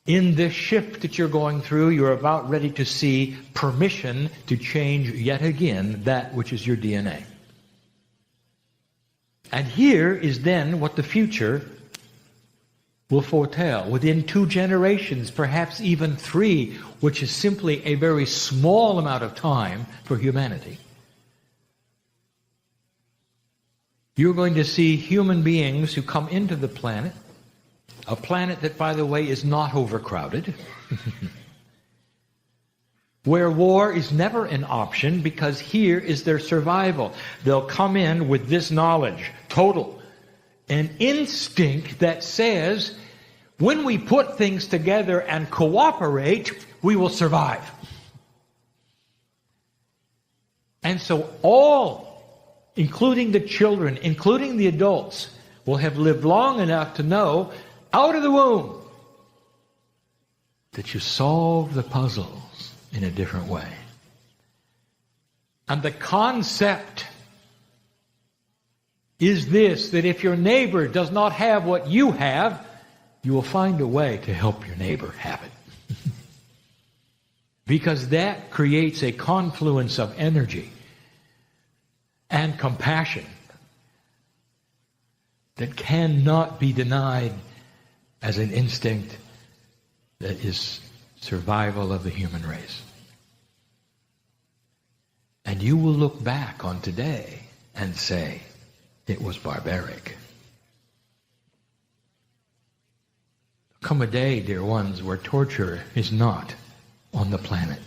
In this shift that you're going through, you're about ready to see permission to change yet again that which is your DNA. And here is then what the future will foretell. Within 2 generations, perhaps even 3, which is simply a very small amount of time for humanity. You're going to see human beings who come into the planet, a planet that, by the way, is not overcrowded, where war is never an option because here is their survival. They'll come in with this knowledge, total, an instinct that says, when we put things together and cooperate, we will survive. And so all, including the children, including the adults, will have lived long enough to know, out of the womb, that you solve the puzzles in a different way. And the concept is this, that if your neighbor does not have what you have, you will find a way to help your neighbor have it. Because that creates a confluence of energy and compassion that cannot be denied as an instinct that is survival of the human race. And you will look back on today and say, it was barbaric. Come a day, dear ones, where torture is not on the planet.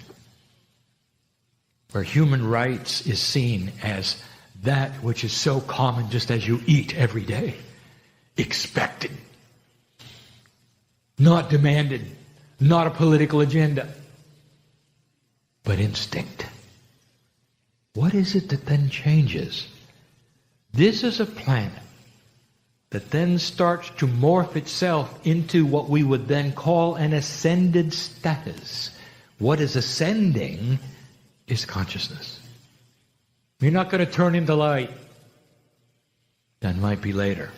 Where human rights is seen as that which is so common just as you eat every day. Expected. Not demanded. Not a political agenda. But instinct. What is it that then changes? This is a planet that then starts to morph itself into what we would then call an ascended status. What is ascending is consciousness. You're not going to turn into light. That might be later.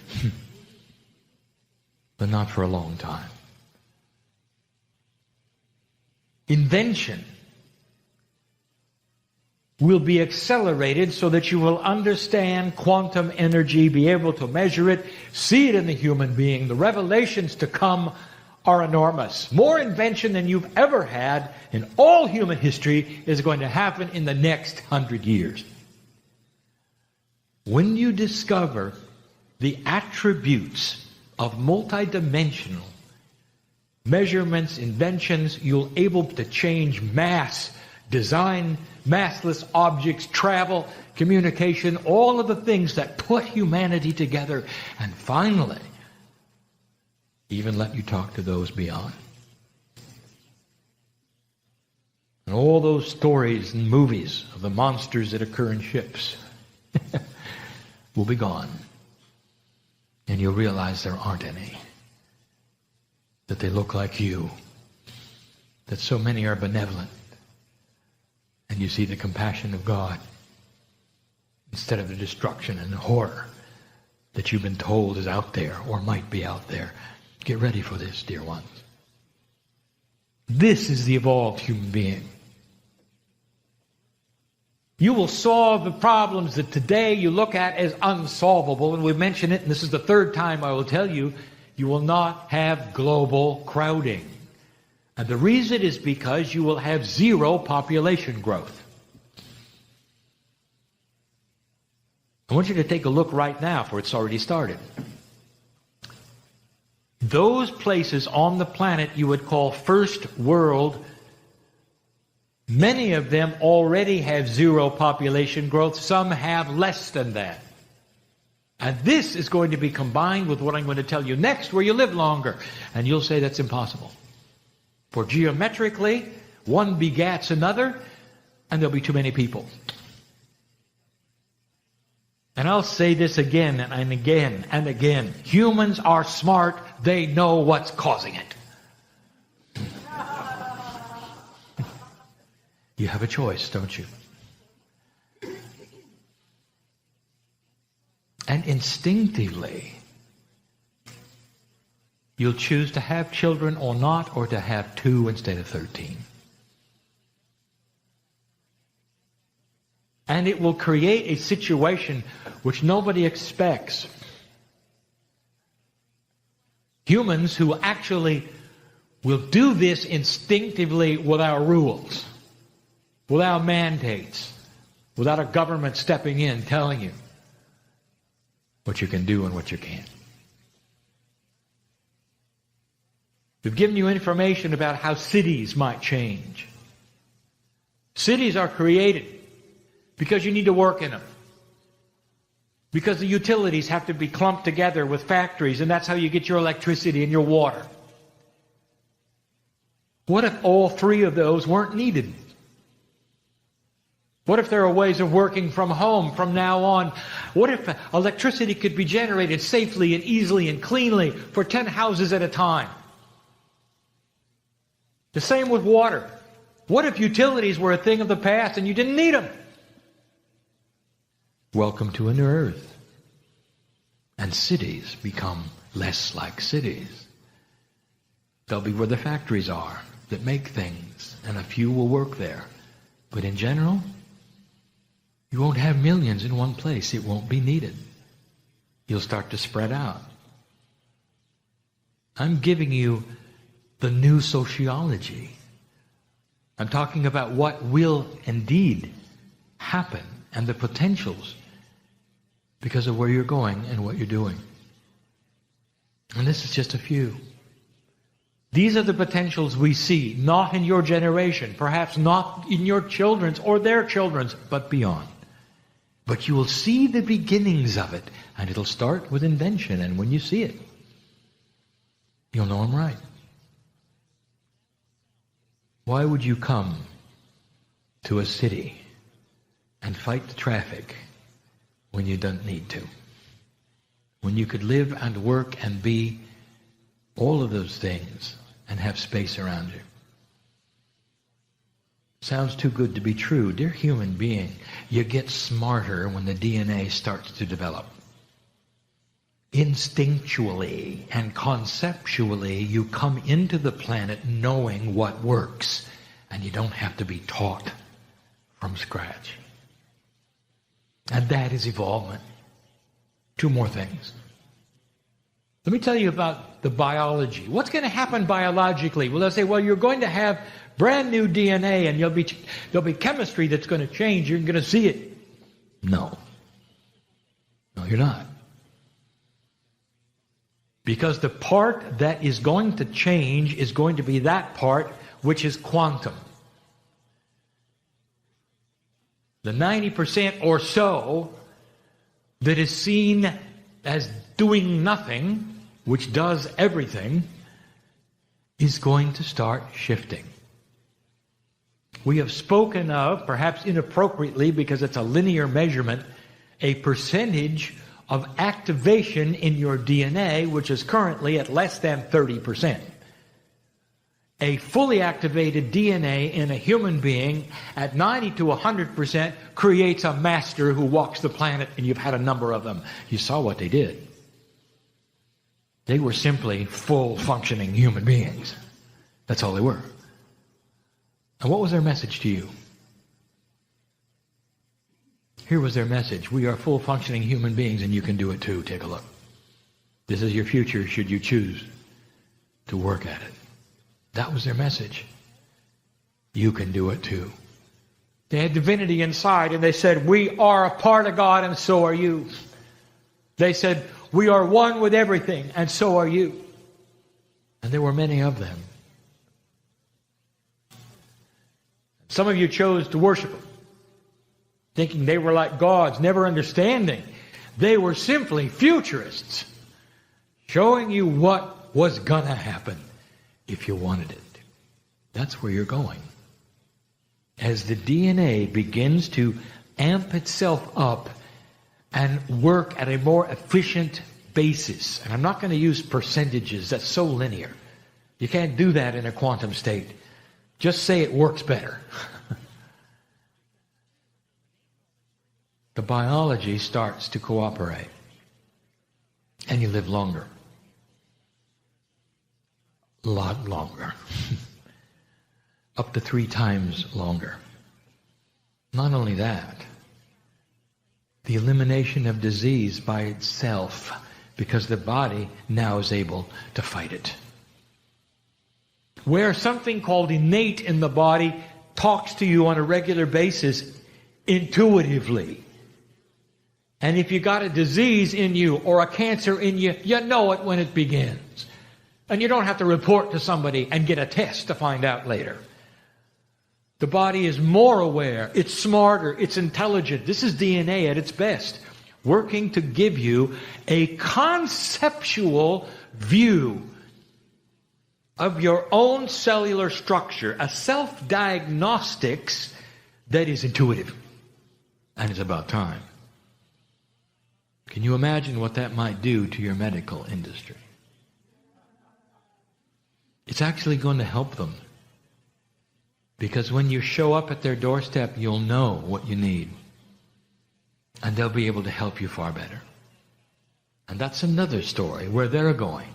But not for a long time. Invention will be accelerated so that you will understand quantum energy, be able to measure it, see it in the human being. The revelations to come are enormous. More invention than you've ever had in all human history is going to happen in the next 100 years. When you discover the attributes of multidimensional measurements, inventions, you'll able to change mass, design massless objects, travel, communication, all of the things that put humanity together, and finally, even let you talk to those beyond. And all those stories and movies of the monsters that occur in ships will be gone. And you'll realize there aren't any. That they look like you. That so many are benevolent. And you see the compassion of God instead of the destruction and the horror that you've been told is out there or might be out there. Get ready for this, dear ones. This is the evolved human being. You will solve the problems that today you look at as unsolvable, and we mention it, and this is the 3rd time I will tell you, you will not have global crowding. And the reason is because you will have 0 population growth. I want you to take a look right now, for it's already started. Those places on the planet you would call first world, many of them already have 0 population growth. Some have less than that. And this is going to be combined with what I'm going to tell you next, where you live longer. And you'll say that's impossible. For geometrically, one begats another, and there'll be too many people. And I'll say this again and again and again. Humans are smart. They know what's causing it. You have a choice, don't you? And instinctively, you'll choose to have children or not, or to have 2 instead of 13. And it will create a situation which nobody expects. Humans who actually will do this instinctively without rules, without mandates, without a government stepping in telling you what you can do and what you can't. We've given you information about how cities might change. Cities are created because you need to work in them. Because the utilities have to be clumped together with factories, and that's how you get your electricity and your water. What if all 3 of those weren't needed? What if there are ways of working from home from now on? What if electricity could be generated safely and easily and cleanly for 10 houses at a time? The same with water. What if utilities were a thing of the past and you didn't need them? Welcome to a new earth. And cities become less like cities. They'll be where the factories are that make things, and a few will work there. But in general, you won't have millions in one place. It won't be needed. You'll start to spread out. I'm giving you the new sociology. I'm talking about what will indeed happen and the potentials because of where you're going and what you're doing. And this is just a few. These are the potentials we see, not in your generation, perhaps not in your children's or their children's, but beyond. But you will see the beginnings of it, and it'll start with invention, and when you see it, you'll know I'm right. Why would you come to a city and fight the traffic when you don't need to? When you could live and work and be all of those things and have space around you. Sounds too good to be true. Dear human being, you get smarter when the DNA starts to develop. Instinctually and conceptually, you come into the planet knowing what works, and you don't have to be taught from scratch. And that is evolvement. 2 more things. Let me tell you about the biology. What's going to happen biologically? Well, they'll say, well, you're going to have brand new DNA, and there'll be chemistry that's going to change. You're going to see it. No. No, you're not. Because the part that is going to change is going to be that part which is quantum. The 90% or so that is seen as doing nothing, which does everything, is going to start shifting. We have spoken of, perhaps inappropriately because it's a linear measurement, a percentage of activation in your DNA, which is currently at less than 30%. A fully activated DNA in a human being at 90 to 100% creates a master who walks the planet, and you've had a number of them. You saw what they did. They were simply full functioning human beings. That's all they were. And what was their message to you? Here was their message. We are full functioning human beings, and you can do it too. Take a look. This is your future should you choose to work at it. That was their message. You can do it too. They had divinity inside, and they said, we are a part of God, and so are you. They said, we are one with everything, and so are you. And there were many of them. Some of you chose to worship them, thinking they were like gods, never understanding They were simply futurists, showing you what was going to happen if you wanted it. That's where you're going. As the DNA begins to amp itself up and work at a more efficient basis, and I'm not going to use percentages, that's so linear. You can't do that in a quantum state. Just say it works better. The biology starts to cooperate, and you live longer. A lot longer. Up to 3 times longer. Not only that, the elimination of disease by itself, because the body now is able to fight it. Where something called innate in the body talks to you on a regular basis intuitively. And if you got a disease in you or a cancer in you, you know it when it begins. And you don't have to report to somebody and get a test to find out later. The body is more aware, it's smarter, it's intelligent. This is DNA at its best, working to give you a conceptual view of your own cellular structure, a self-diagnostics that is intuitive. And it's about time. Can you imagine what that might do to your medical industry? It's actually going to help them. Because when you show up at their doorstep, you'll know what you need. And they'll be able to help you far better. And that's another story where they're going.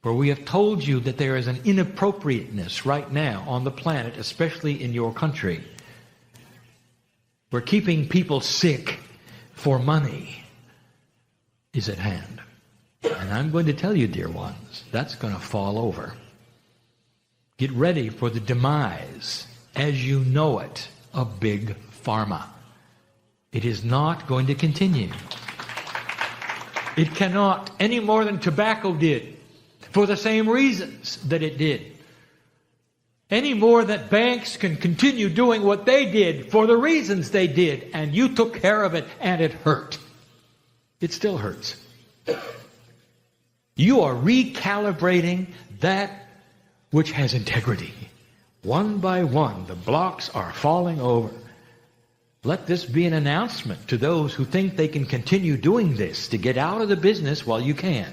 Where we have told you that there is an inappropriateness right now on the planet, especially in your country. Where keeping people sick for money is at hand. And I'm going to tell you, dear ones, that's going to fall over. Get ready for the demise, as you know it, of Big Pharma. It is not going to continue. It cannot, any more than tobacco did, for the same reasons that it did. Any more that banks can continue doing what they did for the reasons they did, and you took care of it and it hurt. It still hurts. You are recalibrating that which has integrity. One by one, the blocks are falling over. Let this be an announcement to those who think they can continue doing this to get out of the business while you can.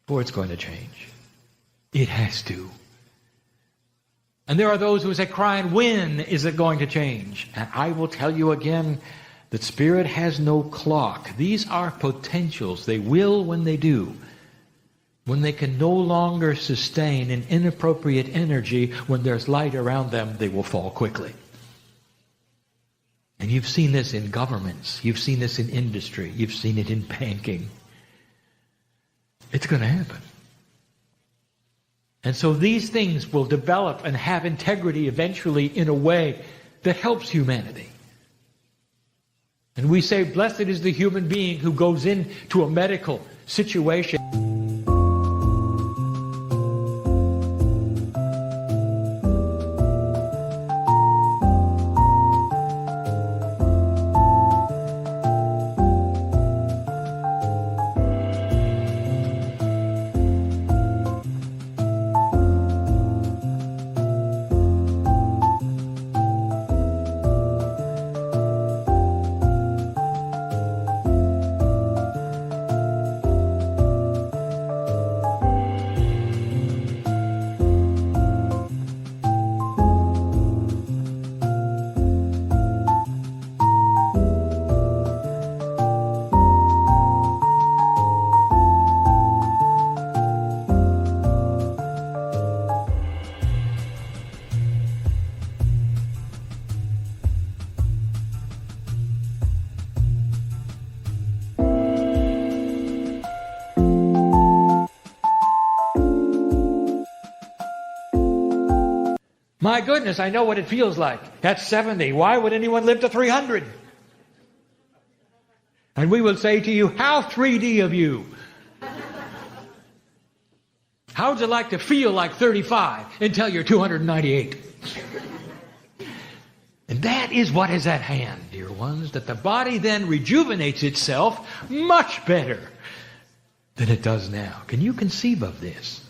For it's going to change. It has to. And there are those who say, Kryon, when is it going to change? And I will tell you again that Spirit has no clock. These are potentials. They will when they do. When they can no longer sustain an inappropriate energy, when there's light around them, they will fall quickly. And you've seen this in governments. You've seen this in industry. You've seen it in banking. It's going to happen. And so these things will develop and have integrity eventually in a way that helps humanity. And we say, blessed is the human being who goes into a medical situation. My goodness, I know what it feels like. At 70, why would anyone live to 300? And we will say to you, how 3D of you. How would you like to feel like 35 until you're 298? And that is what is at hand, dear dear ones, that the body then rejuvenates itself much better than it does now. Can you conceive of this?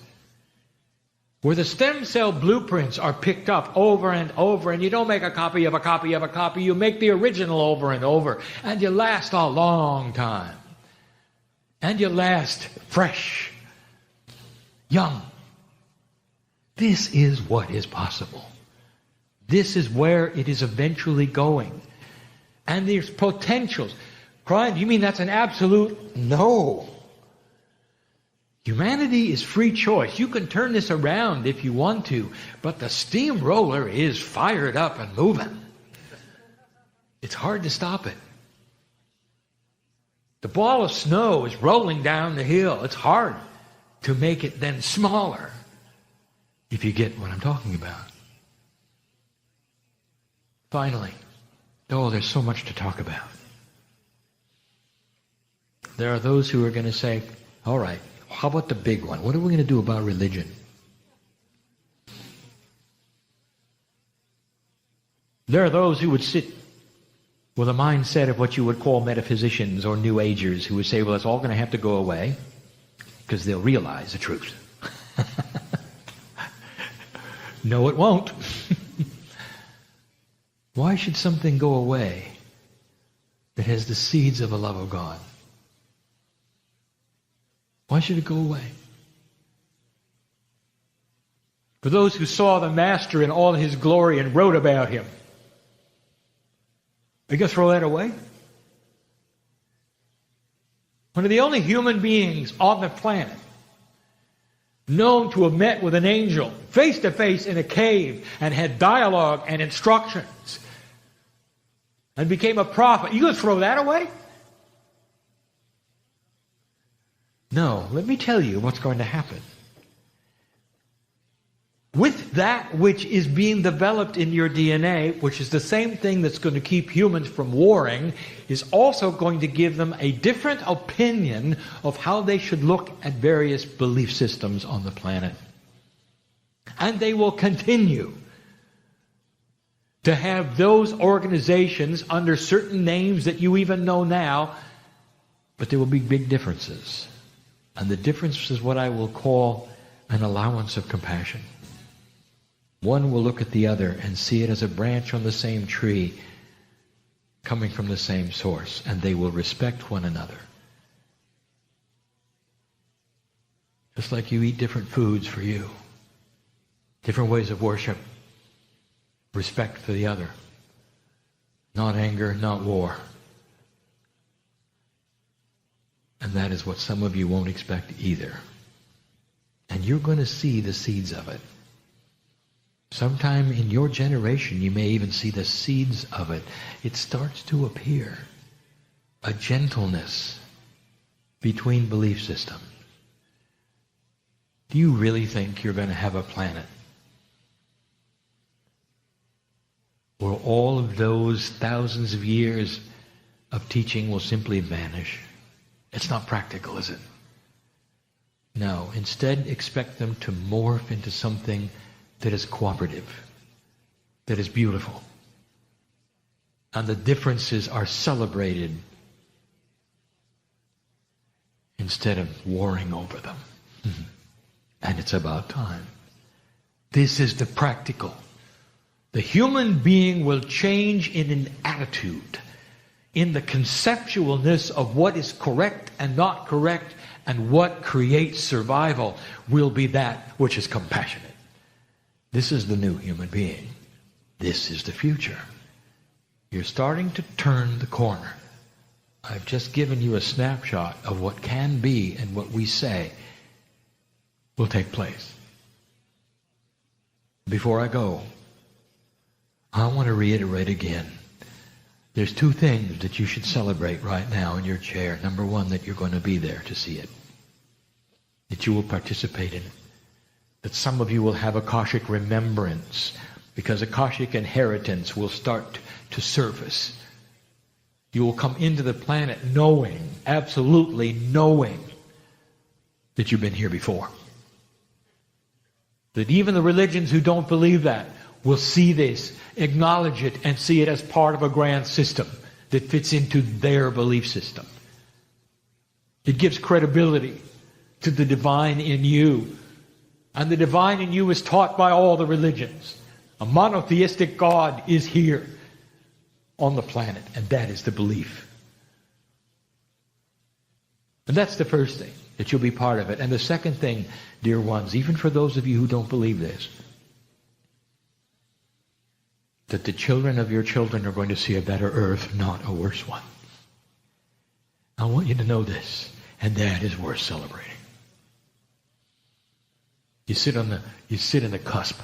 Where the stem cell blueprints are picked up over and over, and you don't make a copy of a copy of a copy, you make the original over and over, and you last a long time. And you last fresh, young. This is what is possible. This is where it is eventually going. And there's potentials. Kryon, do you mean that's an absolute? No. Humanity is free choice. You can turn this around if you want to, but the steamroller is fired up and moving. It's hard to stop it. The ball of snow is rolling down the hill. It's hard to make it then smaller, if you get what I'm talking about. Finally, there's so much to talk about. There are those who are going to say, all right, how about the big one? What are we going to do about religion? There are those who would sit with a mindset of what you would call metaphysicians or New Agers who would say, well, it's all going to have to go away because they'll realize the truth. No, it won't. Why should something go away that has the seeds of a love of God? Why should it go away? For those who saw the Master in all his glory and wrote about him, are you going to throw that away? One of the only human beings on the planet known to have met with an angel face to face in a cave and had dialogue and instructions and became a prophet. You going to throw that away? No, let me tell you what's going to happen. With that which is being developed in your DNA, which is the same thing that's going to keep humans from warring, is also going to give them a different opinion of how they should look at various belief systems on the planet. And they will continue to have those organizations under certain names that you even know now, but there will be big differences. And the difference is what I will call an allowance of compassion. One will look at the other and see it as a branch on the same tree coming from the same source, and they will respect one another. Just like you eat different foods for you, different ways of worship, respect for the other, not anger, not war. And that is what some of you won't expect either. And you're going to see the seeds of it. Sometime in your generation, you may even see the seeds of it. It starts to appear. A gentleness between belief systems. Do you really think you're going to have a planet where all of those thousands of years of teaching will simply vanish? It's not practical, is it? No. Instead, expect them to morph into something that is cooperative, that is beautiful. And the differences are celebrated instead of warring over them. And it's about time. This is the practical. The human being will change in an attitude, in the conceptualness of what is correct and not correct, and what creates survival will be that which is compassionate. This is the new human being. This is the future. You're starting to turn the corner. I've just given you a snapshot of what can be and what we say will take place. Before I go, I want to reiterate again. There's two things that you should celebrate right now in your chair. Number one, that you're going to be there to see it. That you will participate in it. That some of you will have Akashic remembrance, because Akashic inheritance will start to surface. You will come into the planet knowing, absolutely knowing, that you've been here before. That even the religions who don't believe that will see this, acknowledge it, and see it as part of a grand system. that fits into their belief system. It gives credibility to the divine in you. And the divine in you is taught by all the religions. A monotheistic God is here on the planet, and that is the belief. And that's the first thing, that you'll be part of it. And the second thing, dear ones, even for those of you who don't believe this, that the children of your children are going to see a better earth, not a worse one. I want you to know this, and that is worth celebrating. You sit in the cusp.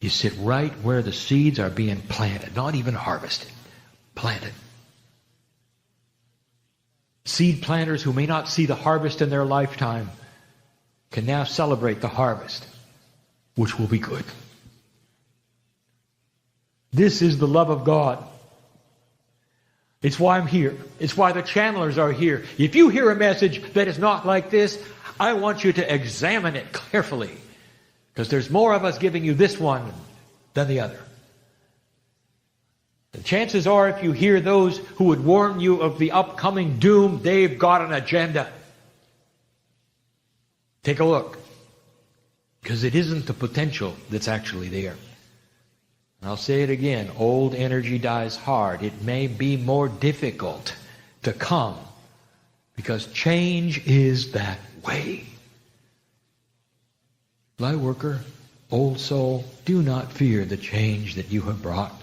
You sit right where the seeds are being planted, not even harvested, planted. Seed planters who may not see the harvest in their lifetime can now celebrate the harvest, which will be good. This is the love of God. It's why I'm here. It's why the channelers are here. If you hear a message that is not like this, I want you to examine it carefully, because there's more of us giving you this one than the other. The chances are, if you hear those who would warn you of the upcoming doom, they've got an agenda. Take a look, because it isn't the potential that's actually there. And I'll say it again, old energy dies hard. It may be more difficult to come, because change is that way. Light worker, old soul, do not fear the change that you have brought.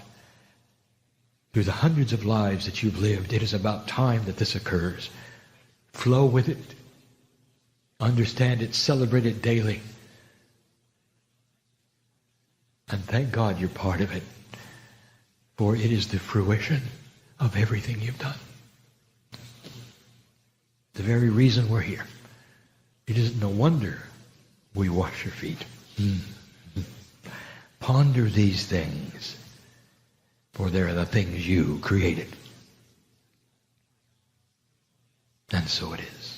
Through the hundreds of lives that you've lived, it is about time that this occurs. Flow with it. Understand it. Celebrate it daily. And thank God you're part of it, for it is the fruition of everything you've done. The very reason we're here. It is no wonder we wash your feet. Ponder these things, for they are the things you created. And so it is.